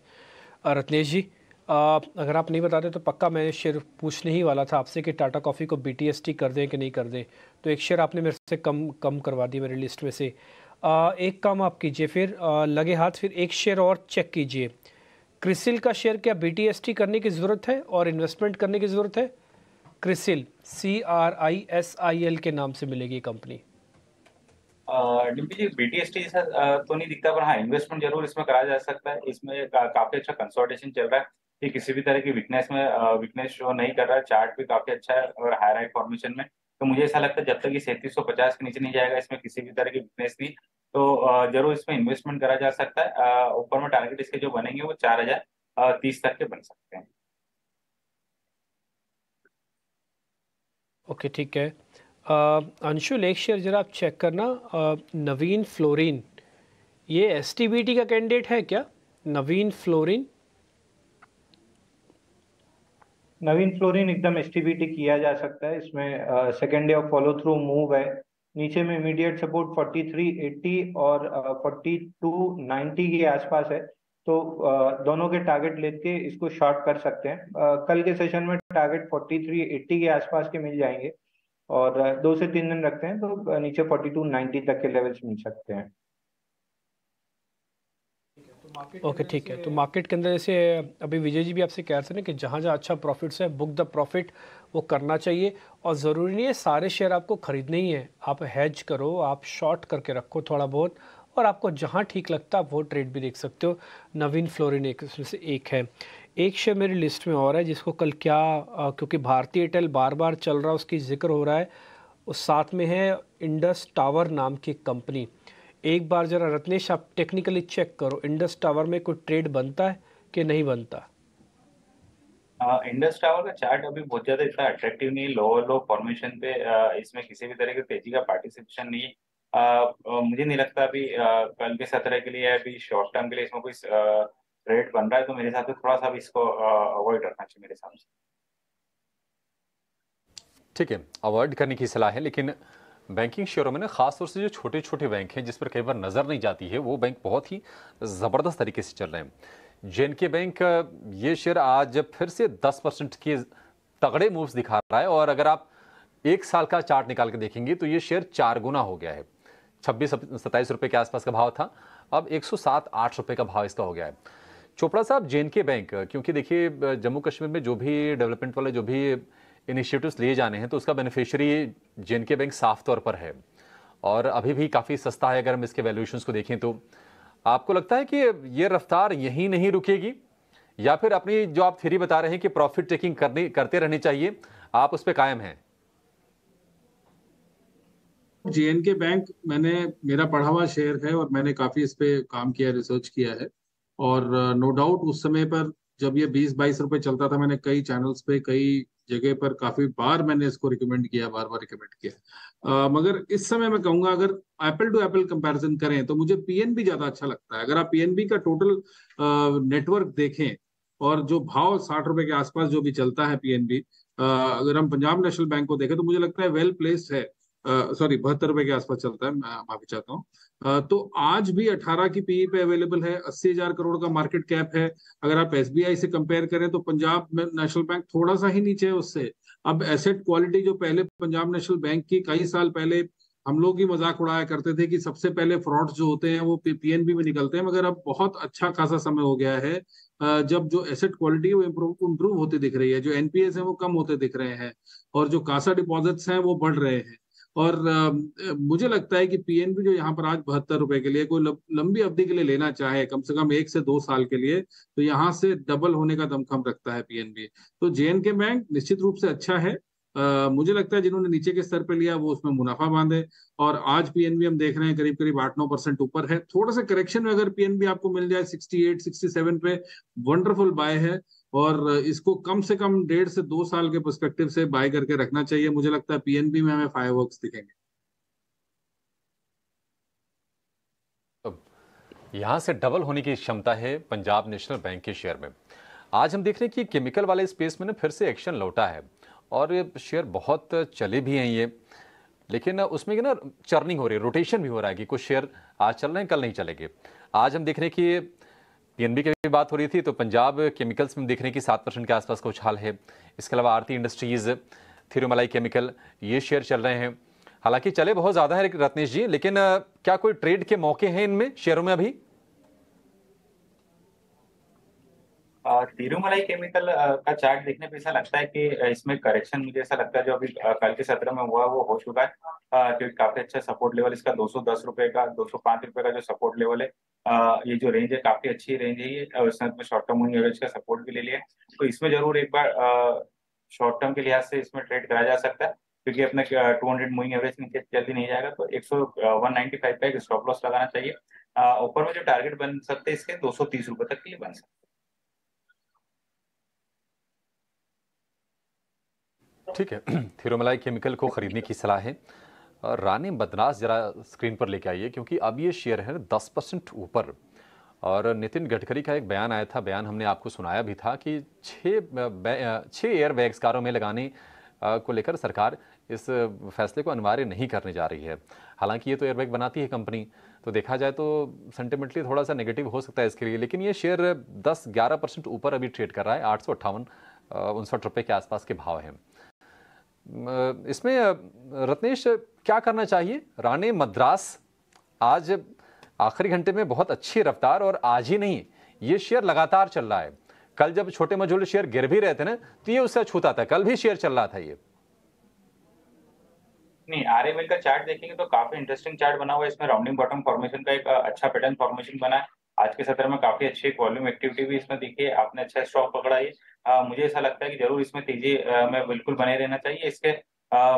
रत्नेश जी। अगर आप नहीं बताते तो पक्का मैं शेयर पूछने ही वाला था आपसे कि टाटा कॉफ़ी को बीटीएसटी कर दें कि नहीं कर दें। तो एक शेयर आपने मेरे से कम करवा दी मेरी लिस्ट में से। एक काम आप कीजिए फिर, लगे हाथ फिर एक शेयर और चेक कीजिए। क्रिसिल का शेयर क्या बीटीएसटी करने की ज़रूरत है और इन्वेस्टमेंट करने की ज़रूरत है? क्रिसिल CRISIL के नाम से मिलेगी कंपनी। डिम्पी जी, बीटीएसटी तो नहीं दिखता, पर हाँ इन्वेस्टमेंट जरूर इसमें करा जा सकता है। इसमें काफी अच्छा कंसोलिडेशन चल रहा है, कि किसी भी तरह की वीकनेस शो नहीं कर रहा है। चार्ट भी काफी अच्छा है और हाई राइट फॉर्मेशन में। तो मुझे ऐसा लगता है जब तक ये 3750 के नीचे नहीं जाएगा, इसमें किसी भी तरह की वीकनेस नहीं, तो जरूर इसमें इन्वेस्टमेंट करा जा सकता है। ऊपर में टारगेट इसके जो बनेंगे वो 4030 तक के बन सकते हैं। ओके, ठीक है। अंशुल एक शेयर जरा आप चेक करना, नवीन फ्लोरिन, ये एसटीबीटी का कैंडिडेट है क्या? नवीन फ्लोरिन एकदम एसटीबीटी किया जा सकता है। इसमें second day of follow through move है। नीचे में इमीडिएट सपोर्ट 4380 और 4290 के आसपास है। तो दोनों के टारगेट लेके इसको शॉर्ट कर सकते हैं। कल के सेशन में टारगेट 4380 के आसपास के मिल जाएंगे, और 2 से 3 दिन रखते हैं तो नीचे 4290 तक के लेवल्स मिल सकते हैं। ओके, ठीक है। तो मार्केट के अंदर जैसे अभी विजय जी भी आपसे कह रहे थे ना कि जहाँ जहाँ अच्छा प्रॉफिट्स है बुक द प्रॉफिट, वो करना चाहिए। और ज़रूरी नहीं है सारे शेयर आपको ख़रीदने ही है, आप हेज करो, आप शॉर्ट करके रखो थोड़ा बहुत, और आपको जहाँ ठीक लगता है आप वो ट्रेड भी देख सकते हो। नवीन फ्लोरिन एक है। एक शेयर मेरी लिस्ट में और है जिसको कल क्योंकि भारतीय एयरटेल बार बार चल रहा है, उसकी जिक्र हो रहा है, उस साथ में है इंडस टावर नाम की कंपनी। एक बार ज़रा रत्नेश आप टेक्निकली चेक करो, इंडस टावर में कोई ट्रेड बनता है कि नहीं बनता? इंडस टावर का चार्ट अभी बहुत ज्यादा इतना अट्रैक्टिव नहीं, लो फॉर्मेशन पे इसमें किसी भी तरह की तेजी का पार्टिसिपेशन नहीं। मुझे नहीं लगता अभी कल के सत्र के लिए अभी शॉर्ट टर्म के लिए इसमें कोई रेट बन रहा है, तो मेरे हिसाब से थोड़ा सा भी इसको अवॉइड रखना चाहिए मेरे हिसाब से। ठीक है, अवॉइड करने की सलाह है, लेकिन बैंकिंग शेयरों में ना खासतौर से जो छोटे छोटे बैंक हैं जिस पर कई बार नज़र नहीं जाती है, वो बैंक बहुत ही ज़बरदस्त तरीके से चल रहे हैं। जेएनके बैंक ये शेयर आज फिर से 10% के तगड़े मूव्स दिखा रहा है, और अगर आप एक साल का चार्ट निकाल के देखेंगे तो ये शेयर 4 गुना हो गया है। 26-27 रुपये के आसपास का भाव था, अब 107-8 रुपये का भाव इसका हो गया है। चोपड़ा साहब, जेएनके बैंक, क्योंकि देखिए जम्मू कश्मीर में जो भी डेवलपमेंट वाले जो भी इनिशिएटिव्स लिए जाने हैं तो उसका बेनिफिशियरी जेएनके बैंक साफ तौर पर है, और अभी भी काफ़ी सस्ता है। अगर हम इसके वैल्यूएशंस को देखें तो आपको लगता है कि ये रफ्तार यहीं नहीं रुकेगी, या फिर अपनी जो आप थ्योरी बता रहे हैं कि प्रॉफिट टेकिंग करते रहनी चाहिए, आप उस पर कायम हैं? जेएनके बैंक मेरा पढ़ा हुआ शेयर है और मैंने काफी इस पे काम किया, रिसर्च किया है। और नो डाउट उस समय पर जब ये 20-22 रुपए चलता था, मैंने कई चैनल्स पे कई जगह पर काफी बार मैंने इसको रिकमेंड किया, बार बार रिकमेंड किया। मगर इस समय मैं कहूंगा अगर एप्पल टू एप्पल कंपैरिजन करें तो मुझे पीएनबी ज्यादा अच्छा लगता है। अगर आप पीएनबी का टोटल नेटवर्क देखें और जो भाव 60 रुपए के आसपास जो भी चलता है पीएनबी, अगर हम पंजाब नेशनल बैंक को देखें तो मुझे लगता है वेल प्लेस्ड है। सॉरी 72 रुपए के आसपास चलता है, मैं माफी चाहता हूँ। तो आज भी 18 की पीई पे अवेलेबल है, 80,000 करोड़ का मार्केट कैप है। अगर आप एसबीआई से कंपेयर करें तो पंजाब नेशनल बैंक थोड़ा सा ही नीचे है उससे। अब एसेट क्वालिटी जो पहले पंजाब नेशनल बैंक की कई साल पहले हम लोग ही मजाक उड़ाया करते थे कि सबसे पहले फ्रॉड्स जो होते हैं वो पीएनबी में निकलते हैं, मगर अब बहुत अच्छा खासा समय हो गया है जब जो एसेट क्वालिटी है वो इम्प्रूव होती दिख रही है, जो एनपीएस है वो कम होते दिख रहे हैं, और जो कासा डिपॉजिट्स हैं वो बढ़ रहे हैं। और मुझे लगता है कि पीएनबी जो यहाँ पर आज 72 रुपए के लिए कोई लंबी अवधि के लिए लेना चाहे, कम से कम 1 से 2 साल के लिए, तो यहाँ से डबल होने का दमखम रखता है पीएनबी। तो जेएनके बैंक निश्चित रूप से अच्छा है। मुझे लगता है जिन्होंने नीचे के स्तर पे लिया वो उसमें मुनाफा बांधे। और आज पीएनबी हम देख रहे हैं करीब करीब 8-9% ऊपर है। थोड़ा सा करेक्शन में अगर पीएनबी आपको मिल जाए 68-67 पे, वंडरफुल बाय है। और इसको कम से कम 1.5 से 2 साल के पर्सपेक्टिव से बाय करके रखना चाहिए। मुझे लगता है पीएनबी में हमें फायरवर्क्स दिखेंगे। यहां से डबल होने की क्षमता है पंजाब नेशनल बैंक के शेयर में। आज हम देख रहे हैं कि केमिकल वाले स्पेस में ना फिर से एक्शन लौटा है, और ये शेयर बहुत चले भी हैं ये, लेकिन उसमें ना चर्निंग हो रही है, रोटेशन भी हो रहा है कि कुछ शेयर आज चल रहे हैं, कल नहीं चलेंगे। आज हम देख रहे हैं कि पीएनबी की भी बात हो रही थी तो पंजाब केमिकल्स में देख रहे हैं कि 7% के आसपास का उछाल है। इसके अलावा आरती इंडस्ट्रीज, थिरुमलाई केमिकल, ये शेयर चल रहे हैं। हालांकि चले बहुत ज़्यादा है रत्नेश जी, लेकिन क्या कोई ट्रेड के मौके हैं इनमें शेयरों में अभी? तिरुमलाई केमिकल का चार्ट देखने पे ऐसा लगता है कि इसमें करेक्शन, मुझे ऐसा लगता है जो अभी कल के सत्र में हुआ वो हो चुका है, क्योंकि काफी अच्छा सपोर्ट लेवल इसका 210 रुपए का, 205 रुपए का जो सपोर्ट लेवल है, ये जो रेंज है काफी अच्छी रेंज है ये। और इसने शॉर्ट टर्म मूविंग एवरेज का सपोर्ट भी ले लिया है, तो इसमें जरूर एक बार शॉर्ट टर्म के लिहाज से इसमें ट्रेड करा जा सकता है, क्योंकि अपने 200 मूविंग एवरेज नीचे जल्दी नहीं जाएगा, तो 195 का एक स्टॉप लॉस लगाना चाहिए। ऊपर में जो टारगेट बन सकते हैं इसके 230 रुपए तक के लिए बन सकते हैं। ठीक है, थिरुमलाई केमिकल को खरीदने की सलाह है। रानी मद्रास जरा स्क्रीन पर लेके आइए, क्योंकि अब ये शेयर है 10% ऊपर। और नितिन गडकरी का एक बयान आया था, बयान हमने आपको सुनाया भी था कि 6 एयर बैग्स कारों में लगाने को लेकर सरकार इस फैसले को अनिवार्य नहीं करने जा रही है। हालांकि ये तो एयरबैग बनाती है कंपनी, तो देखा जाए तो सेंटिमेंटली थोड़ा सा नेगेटिव हो सकता है इसके लिए, लेकिन ये शेयर 10-11% ऊपर अभी ट्रेड कर रहा है। 858-59 रुपये के आसपास के भाव हैं। इसमें रत्नेश क्या करना चाहिए? रानी मद्रास आज आखिरी घंटे में बहुत अच्छी रफ्तार, और आज ही नहीं, ये शेयर लगातार चल रहा है। कल जब छोटे मझोले शेयर गिर भी रहे थे ना, तो ये उससे छूता था, कल भी शेयर चल रहा था ये। नहीं, आरएमएल का चार्ट देखेंगे तो काफी इंटरेस्टिंग चार्ट बना हुआ है। इसमें राउंडिंग बॉटम फॉर्मेशन का एक अच्छा पैटर्न फॉर्मेशन बना है। आज के सत्र में काफी अच्छी वॉल्यूम एक्टिविटी भी इसमें दिखी है। आपने अच्छा स्टॉक पकड़ा है। मुझे ऐसा लगता है कि जरूर इसमें तेजी में बिल्कुल बने रहना चाहिए। इसके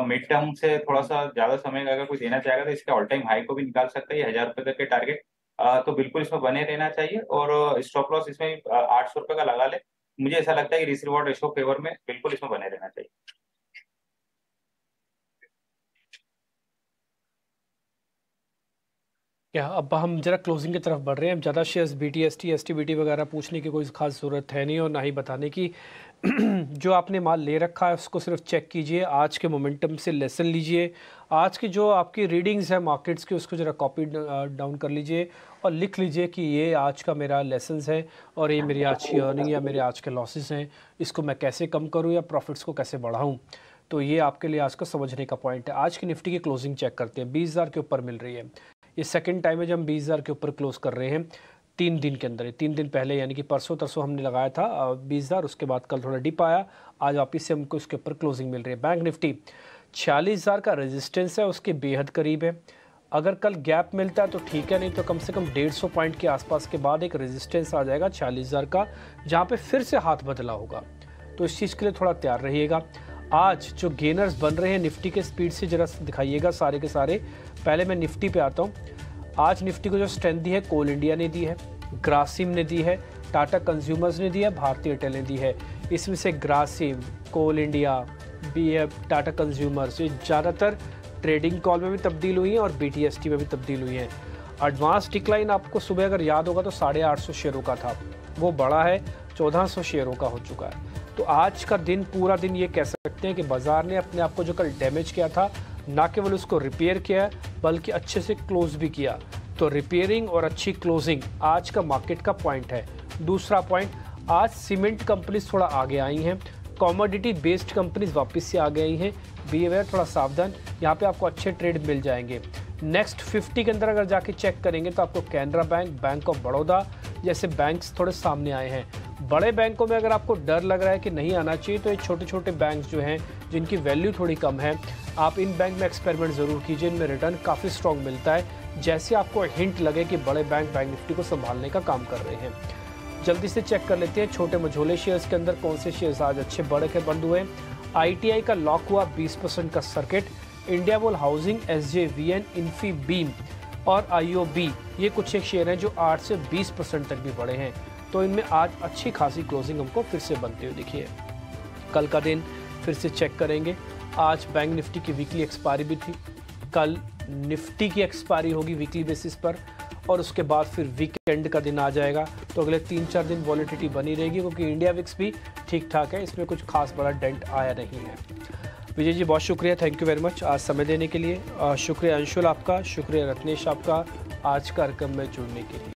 मिड टर्म से थोड़ा सा ज्यादा समय अगर कोई देना चाहेगा तो इसके ऑल टाइम हाई को भी निकाल सकता है, 1000 रुपए तक के टारगेट। तो बिल्कुल इसमें बने रहना चाहिए, और स्टॉप लॉस इसमें 800 रुपए का लगा ले। मुझे ऐसा लगता है कि रिस्क रिवॉर्ड रेशो फेवर में बिल्कुल इसमें बने रहना चाहिए। अब हम जरा क्लोजिंग की तरफ बढ़ रहे हैं। ज़्यादा शेयर्स BTST STBT वगैरह पूछने की कोई खास ज़रूरत है नहीं और ना ही बताने की। जो आपने माल ले रखा है उसको सिर्फ चेक कीजिए, आज के मोमेंटम से लेसन लीजिए, आज की जो आपकी रीडिंग्स है मार्केट्स की उसको ज़रा कॉपी डाउन कर लीजिए और लिख लीजिए कि ये आज का मेरा लेसन्स है और ये मेरी आज की अर्निंग या मेरे आज के लॉसेस हैं, इसको मैं कैसे कम करूँ या प्रॉफिट्स को कैसे बढ़ाऊँ। तो ये आपके लिए आज का समझने का पॉइंट है। आज की निफ्टी की क्लोजिंग चेक करते हैं, 20,000 के ऊपर मिल रही है। ये सेकंड टाइम है जब हम 20,000 के ऊपर क्लोज कर रहे हैं 3 दिन के अंदर। 3 दिन पहले यानी कि परसों तरसों हमने लगाया था 20,000, उसके बाद कल थोड़ा डिप आया, आज वापिस से हमको इसके ऊपर क्लोजिंग मिल रही है। बैंक निफ्टी 46,000 का रेजिस्टेंस है, उसके बेहद करीब है। अगर कल गैप मिलता है तो ठीक है, नहीं तो कम से कम 150 पॉइंट के आसपास के बाद एक रेजिस्टेंस आ जाएगा 46,000 का, जहाँ पे फिर से हाथ बदला होगा। तो इस चीज़ के लिए थोड़ा तैयार रहिएगा। आज जो गेनर्स बन रहे हैं निफ्टी के स्पीड से जरा दिखाइएगा सारे के सारे। पहले मैं निफ्टी पे आता हूँ। आज निफ्टी को जो स्ट्रेंथ दी है कोल इंडिया ने दी है, ग्रासिम ने दी है, टाटा कंज्यूमर्स ने दी है, भारतीय एयरटेल ने दी है। इसमें से ग्रासिम, कोल इंडिया, टाटा कंज्यूमर्स ये ज़्यादातर ट्रेडिंग कॉल में भी तब्दील हुई हैं और BTST में भी तब्दील हुई हैं। एडवांस डिक्लाइन आपको सुबह अगर याद होगा तो 850 शेयरों का था, वो बड़ा है 1400 शेयरों का हो चुका है। तो आज का दिन पूरा दिन ये कह सकते हैं कि बाजार ने अपने आप को जो कल डैमेज किया था ना केवल उसको रिपेयर किया बल्कि अच्छे से क्लोज भी किया। तो रिपेयरिंग और अच्छी क्लोजिंग आज का मार्केट का पॉइंट है। दूसरा पॉइंट, आज सीमेंट कंपनीज थोड़ा आगे आई हैं, कॉमोडिटी बेस्ड कंपनीज वापस से आ गई हैं। बी अवेयर, थोड़ा सावधान, यहाँ पे आपको अच्छे ट्रेड मिल जाएंगे। नेक्स्ट 50 के अंदर अगर जाके चेक करेंगे तो आपको Canara bank, bank of Baroda जैसे बैंक्स थोड़े सामने आए हैं। बड़े बैंकों में अगर आपको डर लग रहा है कि नहीं आना चाहिए तो ये छोटे छोटे बैंक्स जो हैं जिनकी वैल्यू थोड़ी कम है, आप इन बैंक में एक्सपेरिमेंट ज़रूर कीजिए, इनमें रिटर्न काफ़ी स्ट्रॉन्ग मिलता है। जैसे आपको हिंट लगे कि बड़े बैंक बैंक निफ्टी को संभालने का काम कर रहे हैं। जल्दी से चेक कर लेते हैं छोटे मझोले शेयर्स के अंदर कौन से शेयर्स आज अच्छे बड़े के बंद हुए। ITI का लॉक हुआ 20% का circuit. India bull housing, SJVN, Infy beam और IOB ये कुछ एक शेयर हैं जो 8 से 20% तक भी बढ़े हैं। तो इनमें आज अच्छी खासी क्लोजिंग हमको फिर से बनते हुए दिखी है। कल का दिन फिर से चेक करेंगे। आज बैंक निफ्टी की वीकली एक्सपायरी भी थी, कल निफ्टी की एक्सपायरी होगी वीकली बेसिस पर और उसके बाद फिर वीकेंड का दिन आ जाएगा। तो अगले 3-4 दिन वॉलेटिलिटी बनी रहेगी क्योंकि इंडिया विक्स भी ठीक ठाक है, इसमें कुछ खास बड़ा डेंट आया नहीं है। विजय जी बहुत शुक्रिया, थैंक यू वेरी मच आज समय देने के लिए। शुक्रिया अंशुल आपका, शुक्रिया रत्नेश आपका आज कार्यक्रम में जुड़ने के लिए।